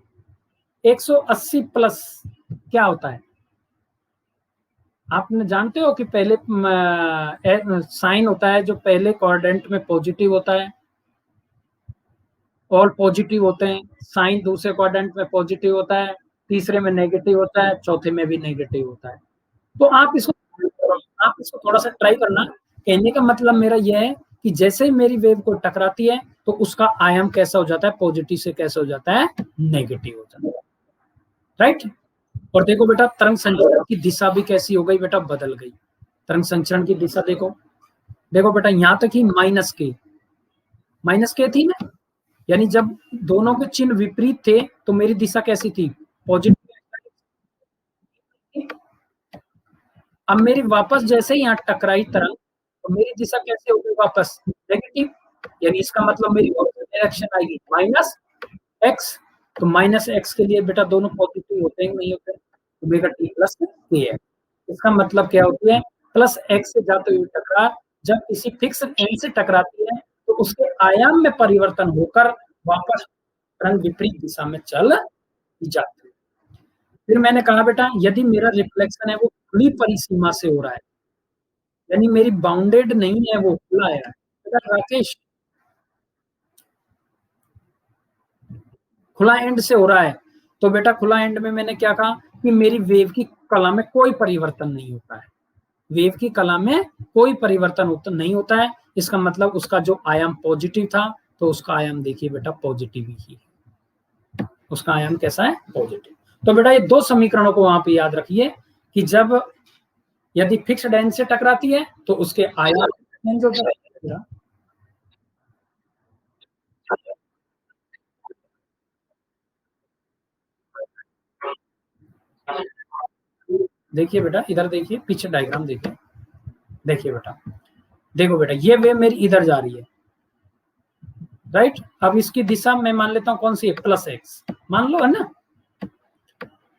180 प्लस क्या होता है, आपने जानते हो कि पहले साइन होता है जो पहले क्वाड्रेंट में पॉजिटिव होता है, ऑल पॉजिटिव होते हैं, साइन दूसरे क्वाड्रेंट में पॉजिटिव होता है, तीसरे में नेगेटिव होता है, चौथे में भी नेगेटिव होता है। तो आप इसको थोड़ा सा ट्राई करना। कहने का मतलब मेरा यह है कि जैसे ही मेरी वेव को टकराती है तो उसका आयाम कैसा हो जाता है, पॉजिटिव से कैसे हो जाता है, नेगेटिव हो जाता है, राइट। और देखो बेटा तरंग संचरण की दिशा भी कैसी हो गई बेटा, बदल गई। तरंग संचरण की दिशा देखो, देखो बेटा यहां तक ही माइनस के थी ना, यानी जब दोनों के चिन्ह विपरीत थे तो मेरी दिशा कैसी थी, पॉजिटिव। अब मेरी वापस जैसे ही यहाँ टकराई तरंग तो मेरी दिशा कैसे हो गई वापस, नेगेटिव, यानी इसका मतलब मेरी डायरेक्शन आएगी माइनस एक्स। तो माइनस एक्स के लिए बेटा दोनों पॉजिटिव होते हैं नहीं होते, ओमेगा टी प्लस के है। इसका मतलब क्या होती है, प्लस एक्स से जाते हुए टकरार जब किसी फिक्स एन से टकराती है तो उसके आयाम में परिवर्तन होकर वापस तरंग विपरीत दिशा में चल जाती है। फिर मैंने कहा बेटा यदि मेरा रिफ्लेक्शन है वो खुली परिसीमा से हो रहा है, यानी मेरी बाउंडेड नहीं है, वो खुला है बेटा राकेश, खुला एंड से हो रहा है, तो बेटा खुला एंड में मैंने क्या कहा कि मेरी वेव की कला में कोई परिवर्तन नहीं होता है, वेव की कला में कोई परिवर्तन नहीं होता है। इसका मतलब उसका जो आयाम पॉजिटिव था तो उसका आयाम देखिए बेटा पॉजिटिव ही है, उसका आयाम कैसा है, पॉजिटिव। तो बेटा ये दो समीकरणों को वहां पे याद रखिए कि जब यदि फिक्स्ड एंड से टकराती है तो उसके आयाम चेंज हो जाता है। देखिए बेटा इधर देखिए, पीछे डायग्राम देखिए, देखिए बेटा, देखो बेटा ये वेव मेरी इधर जा रही है, राइट। अब इसकी दिशा मैं मान लेता हूं कौन सी है, प्लस एक्स मान लो, है ना।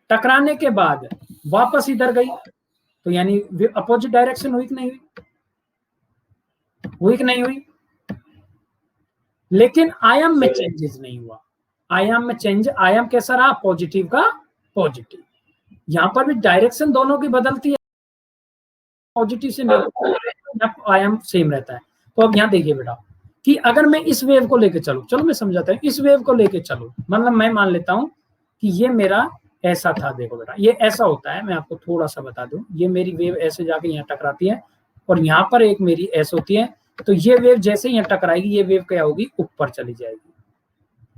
टकराने के बाद वापस इधर गई तो यानी अपोजिट डायरेक्शन हुई कि नहीं हुई, हुई कि नहीं हुई, लेकिन आयाम में चेंजेस नहीं हुआ, आयाम में चेंज, आयाम कैसा रहा, पॉजिटिव का पॉजिटिव। यहां पर भी डायरेक्शन दोनों की बदलती है, पॉजिटिव से नेगेटिव, आयाम सेम रहता है। तो अब यहाँ देखिए बेटा कि अगर मैं इस वेव को लेके चलूं, चलो मैं समझाता हूँ, इस वेव को लेके चलूं, मतलब मैं मान लेता हूं कि ये मेरा ऐसा था, देखो बेटा ये ऐसा होता है, मैं आपको थोड़ा सा बता दूं, ये मेरी वेव ऐसे जाके यहाँ टकराती है और यहाँ पर एक मेरी ऐसे होती है, तो ये वेव जैसे यहाँ टकराएगी ये वेव क्या होगी, ऊपर चली जाएगी,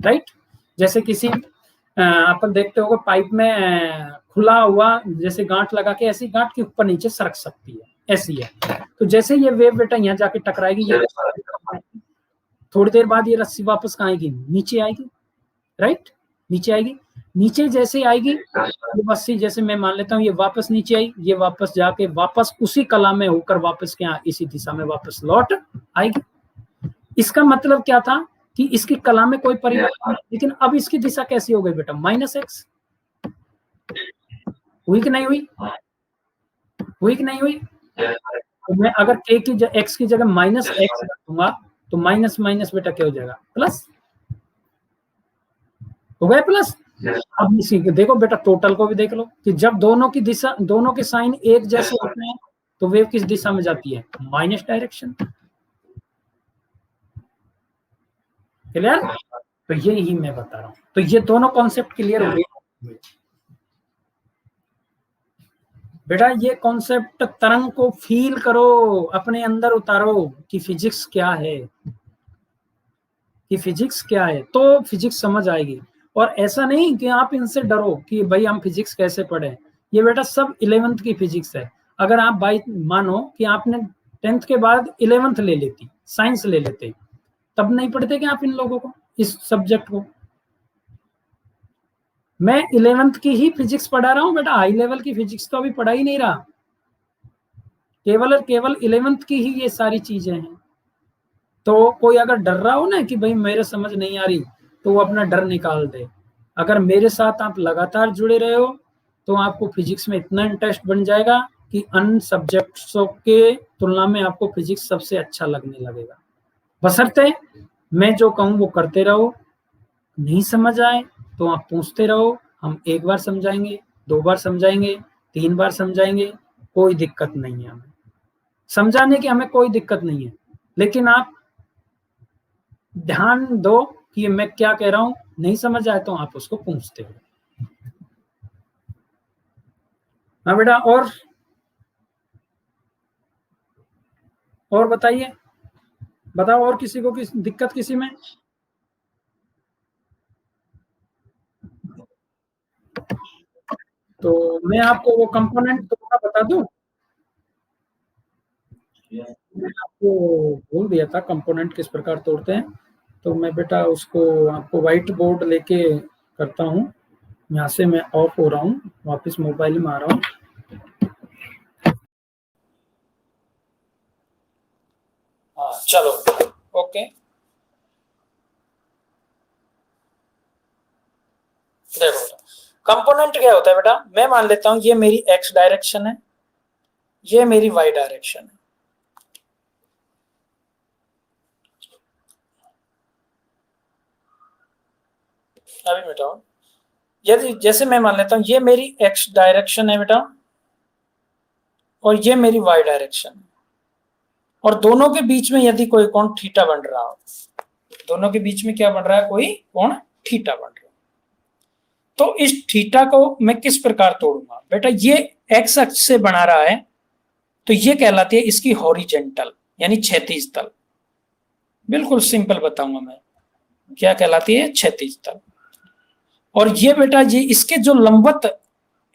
राइट। जैसे किसी अपन देखते होगा पाइप में खुला हुआ जैसे गांठ लगा के, ऐसी गांठ के ऊपर नीचे सरक सकती है, ऐसी है। तो जैसे ये वेव बेटा यहाँ जाके टकराएगी, ये थोड़ी देर बाद ये रस्सी वापस कहाँ आएगी, नीचे आएगी, राइट, नीचे आएगी। नीचे जैसे आएगी ये रस्सी, जैसे मैं मान लेता हूँ ये वापस नीचे आई, ये वापस जाके वापस उसी कला में होकर वापस क्या, इसी दिशा में वापस लौट आएगी। इसका मतलब क्या था कि इसकी कला में कोई परिवर्तन नहीं, लेकिन अब इसकी दिशा कैसी हो गई बेटा, माइनस एक्स, हुई कि नहीं हुई, हुई कि नहीं हुई। तो मैं अगर के की एक्स की जगह माइनस एक्स रख दूंगा तो माइनस माइनस बेटा क्या हो जाएगा, प्लस हो गया, प्लस। अब इसी देखो बेटा टोटल को भी देख लो कि जब दोनों की दिशा, दोनों के साइन एक जैसे होते हैं तो वेव किस दिशा में जाती है, माइनस डायरेक्शन, क्लियर। तो यही मैं बता रहा हूं, तो ये दोनों कॉन्सेप्ट क्लियर हो गए बेटा। ये कॉन्सेप्ट तरंग को फील करो, अपने अंदर उतारो कि फिजिक्स क्या है, कि फिजिक्स क्या है, तो फिजिक्स समझ आएगी। और ऐसा नहीं कि आप इनसे डरो कि भाई हम फिजिक्स कैसे पढ़े, ये बेटा सब 11th की फिजिक्स है। अगर आप बाई मानो कि आपने 10th के बाद 11th ले लेती, साइंस ले लेते, तब नहीं पढ़ते क्या आप इन लोगों को, इस सब्जेक्ट को। मैं 11th की ही फिजिक्स पढ़ा रहा हूं बेटा, हाई लेवल की फिजिक्स तो अभी पढ़ा ही नहीं रहा, केवल और केवल 11th की ही ये सारी चीजें हैं। तो कोई अगर डर रहा हो ना कि भाई मेरे समझ नहीं आ रही, तो वो अपना डर निकाल दे। अगर मेरे साथ आप लगातार जुड़े रहे हो तो आपको फिजिक्स में इतना इंटरेस्ट बन जाएगा कि अन्य सब्जेक्ट्सों के तुलना में आपको फिजिक्स सबसे अच्छा लगने लगेगा। बशर्ते मैं जो कहूँ वो करते रहो, नहीं समझ आए तो आप पूछते रहो, हम एक बार समझाएंगे, 2 बार समझाएंगे, 3 बार समझाएंगे, कोई दिक्कत नहीं है हमें समझाने की, हमें कोई दिक्कत नहीं है। लेकिन आप ध्यान दो कि मैं क्या कह रहा हूं, नहीं समझ आए तो आप उसको पूछते हो। हाँ बेटा, और बताइए, बताओ और किसी को किस दिक्कत किसी में? तो मैं आपको वो कंपोनेंट थोड़ा बता दूं। मैं आपको बोल दिया था कंपोनेंट किस प्रकार तोड़ते हैं, तो मैं बेटा उसको आपको व्हाइट बोर्ड लेके करता हूँ। यहाँ से मैं ऑफ हो रहा हूँ, वापस मोबाइल में आ रहा हूँ। हाँ चलो, ओके। देखो कंपोनेंट क्या होता है बेटा, मैं मान लेता हूं ये मेरी एक्स डायरेक्शन है, ये मेरी वाई डायरेक्शन है। अभी बेटा यदि जैसे मैं मान लेता हूं ये मेरी एक्स डायरेक्शन है बेटा, और ये मेरी वाई डायरेक्शन है, और दोनों के बीच में यदि कोई कोण थीटा बन रहा हो, दोनों के बीच में क्या बन रहा है, कोई कोण थीटा बन रहा है, तो इस थीटा को मैं किस प्रकार तोड़ूंगा बेटा, ये एक्स अक्ष से बना रहा है तो ये कहलाती है इसकी हॉरिजेंटल यानी क्षैतिज तल। बिल्कुल सिंपल बताऊंगा मैं, क्या कहलाती है, क्षैतिज तल। और ये बेटा ये इसके जो लंबवत,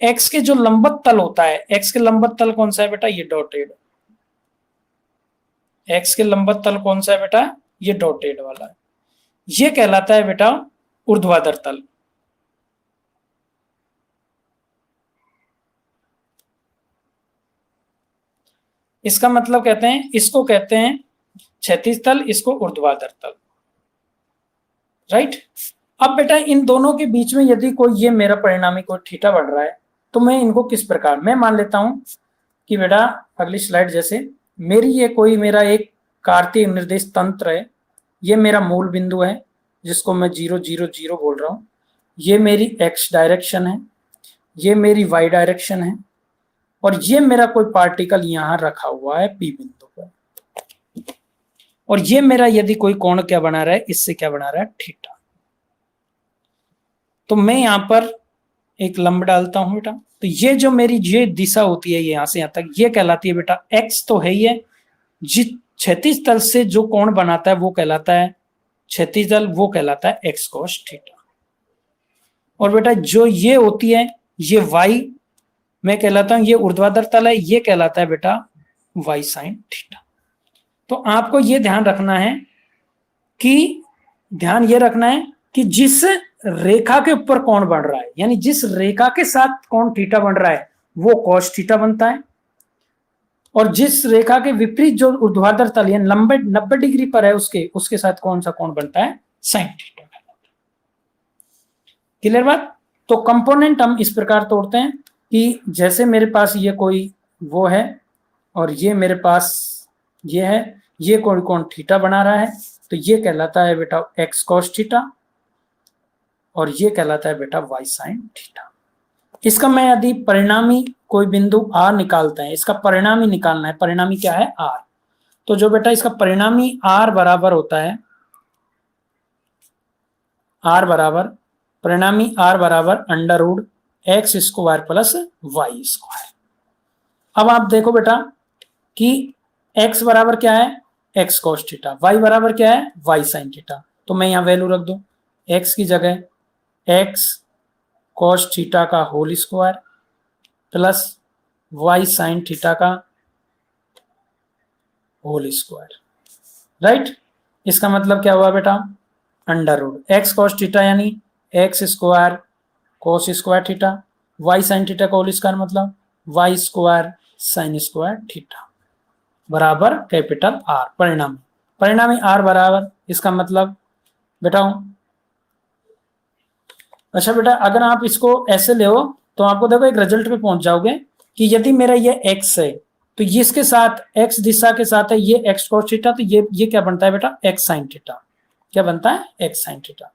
एक्स के जो लंबवत तल होता है, एक्स के लंबवत तल कौन सा है बेटा, ये डॉटेड। एक्स के लंबवत तल कौन सा है बेटा, ये डॉटेड वाला है, ये कहलाता है बेटा ऊर्ध्वाधर तल। इसका मतलब कहते हैं, इसको कहते हैं क्षैतिज तल, इसको ऊर्ध्वाधर तल, राइट। अब बेटा इन दोनों के बीच में यदि कोई ये मेरा परिणामी कोई थीटा बढ़ रहा है, तो मैं इनको किस प्रकार, मैं मान लेता हूं कि बेटा अगली स्लाइड जैसे मेरी ये कोई मेरा एक कार्तीय निर्देश तंत्र है, ये मेरा मूल बिंदु है जिसको मैं 0 0 0 बोल रहा हूं, ये मेरी एक्स डायरेक्शन है, ये मेरी वाई डायरेक्शन है, और ये मेरा कोई पार्टिकल यहां रखा हुआ है पी बिंदु पर, और ये मेरा यदि कोई कोण क्या बना रहा है, इससे क्या बना रहा है, थीटा। तो मैं यहां पर एक लंब डालता हूं बेटा, तो ये जो मेरी ये दिशा होती है यहां से यहां तक, ये कहलाती है बेटा एक्स तो है ही है, जिस क्षैतिज तल से जो कोण बनाता है वो कहलाता है क्षैतिज तल, वो कहलाता है एक्स कोस थीटा। और बेटा जो ये होती है ये वाई, मैं कहलाता हूं ये ऊर्ध्वाधर तल है, ये कहलाता है बेटा वाई साइन थीटा। तो आपको ये ध्यान रखना है कि, ध्यान ये रखना है कि जिस रेखा के ऊपर कोण बन रहा है, यानी जिस रेखा के साथ कोण थीटा बन रहा है वो कॉस थीटा बनता है, और जिस रेखा के विपरीत जो ऊर्ध्वाधर तल यानी 90 डिग्री पर है उसके साथ कौन सा कोण बनता है, साइन थीटा। क्लियर बात। तो कंपोनेंट हम इस प्रकार तोड़ते हैं कि जैसे मेरे पास ये कोई वो है और ये मेरे पास ये है, ये कोई कोण थीटा बना रहा है, तो ये कहलाता है बेटा एक्स कॉस थीटा, और ये कहलाता है बेटा वाई साइन थीटा। इसका मैं यदि परिणामी कोई बिंदु आर निकालते हैं, इसका परिणामी निकालना है, परिणामी क्या है, आर। तो जो बेटा इसका परिणामी आर बराबर होता है, आर बराबर, परिणामी आर बराबर under root x square plus y square. अब आप देखो बेटा कि x बराबर क्या है, एक्स कॉस थीटा, y बराबर क्या है, वाई साइन थीटा। तो मैं यहां वैल्यू रख दूं, x की जगह एक्स कॉस थीटा का whole square plus y sine theta का होल स्क्वायर, राइट। इसका मतलब क्या हुआ बेटा, under root x cos theta यानी x square cos square theta, y sine theta का होल स्क्वायर मतलब y square sine square theta बराबर कैपिटल आर। परिणामी, परिणामी आर बराबर, इसका मतलब बेटा, अच्छा बेटा अगर आप इसको ऐसे ले तो आपको देखो एक रिजल्ट पे पहुंच जाओगे कि यदि मेरा ये x है तो ये इसके साथ x दिशा के साथ है ये x cos थीटा, तो ये क्या बनता है बेटा x sin थीटा। क्या बनता है x sin थीटा।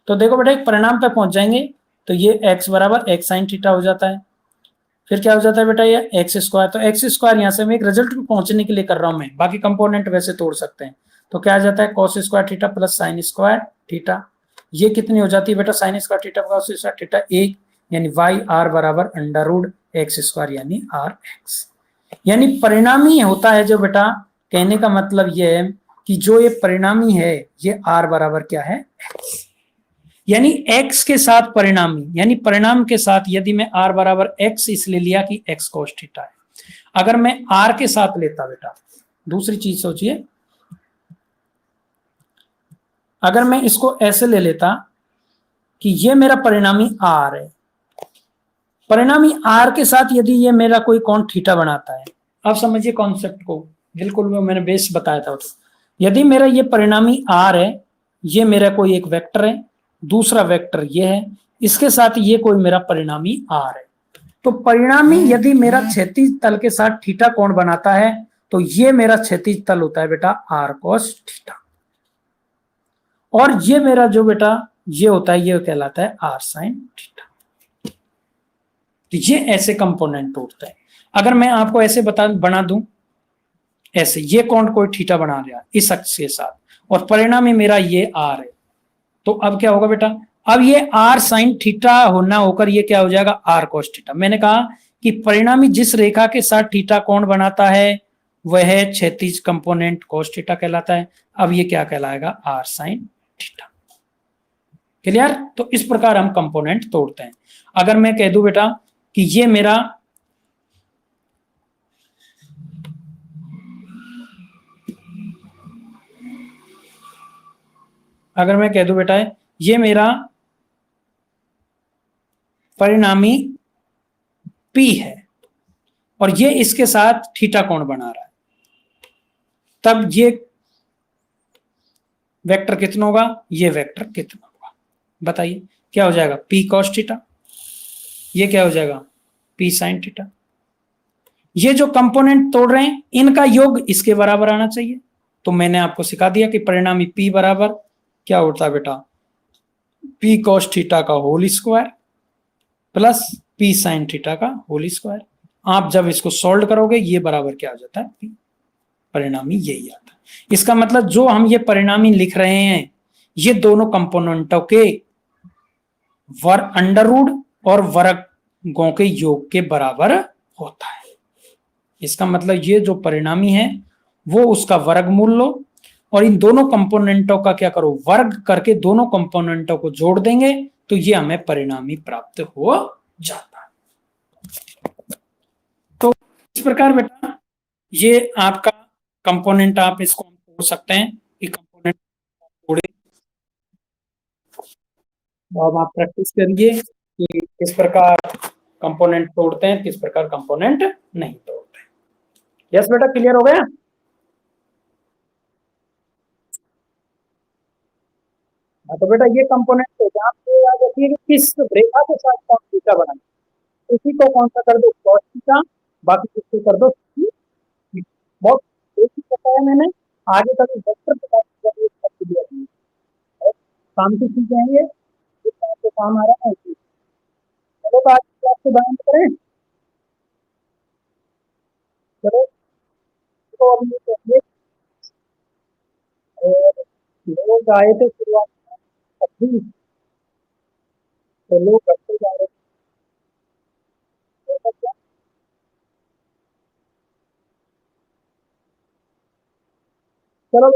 तो देखो बेटा एक परिणाम पे पहुंच जाएंगे, तो ये x बराबर x sin थीटा हो जाता है। फिर क्या हो जाता है बेटा ये एक्स स्क्वायर, तो एक्स स्क्वायर यहाँ से मैं एक रिजल्ट पे पहुंचने के लिए कर रहा हूं, मैं बाकी कंपोनेंट वैसे तोड़ सकते हैं। तो क्या आ जाता है cos square theta plus sign square theta. ये कितनी हो जाती है बेटा sign square theta cos square theta 1, यानी वाई आर बराबर अंडर रूट एक्स स्क्वायर यानी आर एक्स। यानी परिणामी होता है जो बेटा, कहने का मतलब ये है कि जो ये परिणामी है ये आर बराबर क्या है एक्स। यानी x के साथ परिणामी, यानी परिणाम के साथ यदि मैं r बराबर x इसलिए लिया कि x cos थीटा है। अगर मैं r के साथ लेता बेटा, दूसरी चीज सोचिए, अगर मैं इसको ऐसे ले लेता कि ये मेरा परिणामी r है, परिणामी r के साथ यदि ये मेरा कोई कोण थीटा बनाता है, अब समझिए कॉन्सेप्ट को, बिल्कुल वो मैंने बेस बताया था। तो यदि मेरा ये परिणामी r है, ये मेरा कोई एक वेक्टर है, दूसरा वेक्टर ये है, इसके साथ ये कोई मेरा परिणामी r है, तो परिणामी यदि मेरा क्षैतिज तल के साथ थीटा कोण बनाता है तो ये मेरा क्षैतिज तल होता है बेटा r cos थीटा, और ये मेरा जो बेटा ये होता है ये कहलाता है r sin थीटा। तो ये ऐसे कंपोनेंट तोड़ता है। अगर मैं आपको ऐसे बना दूं, ऐसे ये कोण कोई थीटा बना रहा है इस अक्ष के साथ, और परिणामी मेरा ये r है, तो अब क्या होगा बेटा, अब ये r sin थीटा होना होकर ये क्या हो जाएगा r cos थीटा। मैंने कहा कि परिणामी जिस रेखा के साथ थीटा कोण बनाता है वह क्षैतिज कंपोनेंट cos थीटा कहलाता है। अब ये क्या कहलाएगा r sin थीटा। क्लियर। तो इस प्रकार हम कंपोनेंट तोड़ते हैं। अगर मैं कह दूं बेटा कि ये मेरा अगर मैं कह दूं बेटा ये मेरा परिणामी P है और ये इसके साथ थीटा कोण बना रहा है, तब ये वेक्टर कितना होगा, ये वेक्टर कितना होगा बताइए। क्या हो जाएगा P cos थीटा, ये क्या हो जाएगा P sin थीटा। ये जो कंपोनेंट तोड़ रहे हैं इनका योग इसके बराबर आना चाहिए। तो मैंने आपको सिखा दिया कि परिणामी P बराबर क्या होता है बेटा P cos थीटा का whole square plus P sin theta का होल स्क्वायर। आप जब इसको सोल्व करोगे ये बराबर क्या आ जाता है P, परिणामी यही आता है। इसका मतलब जो हम ये परिणामी लिख रहे हैं ये दोनों कंपोनेंटों के अंडर रूट और वर्गों के योग के बराबर होता है। इसका मतलब ये जो परिणामी है वो उसका वर्गमूल लो और इन दोनों कंपोनेंटों का क्या करो वर्ग करके दोनों कंपोनेंटों को जोड़ देंगे तो ये हमें परिणामी प्राप्त हो जाता है। तो इस प्रकार बेटा ये आपका कंपोनेंट, आप इसको तोड़ सकते हैं कि कंपोनेंट तोड़े। तो अब आप प्रैक्टिस करिए कि किस प्रकार कंपोनेंट तोड़ते हैं, किस प्रकार कंपोनेंट नहीं तोड़ते हैं। यस बेटा क्लियर हो गया। हाँ, तो बेटा ये कंपोनेंट है जहाँ पे याद रखिए कि किस रेखा के साथ कौन थीटा बना, उसी को कौन सा कर दो cos थीटा, बाकी किसको कर दो sin थीटा। बहुत बेसिक बताया मैंने, आगे कभी वेक्टर बताने की जरूरत नहीं है, काम की चीजें हैं ये, आपको काम आ रहा है। चलो तो आज की क्लास को बंद करें। चलो तो अभी ये करिए, और लोग आए थे शुरुआत में अभी, तो लोग करते जा रहे थे। चलो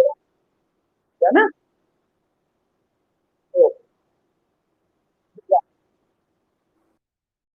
है ना।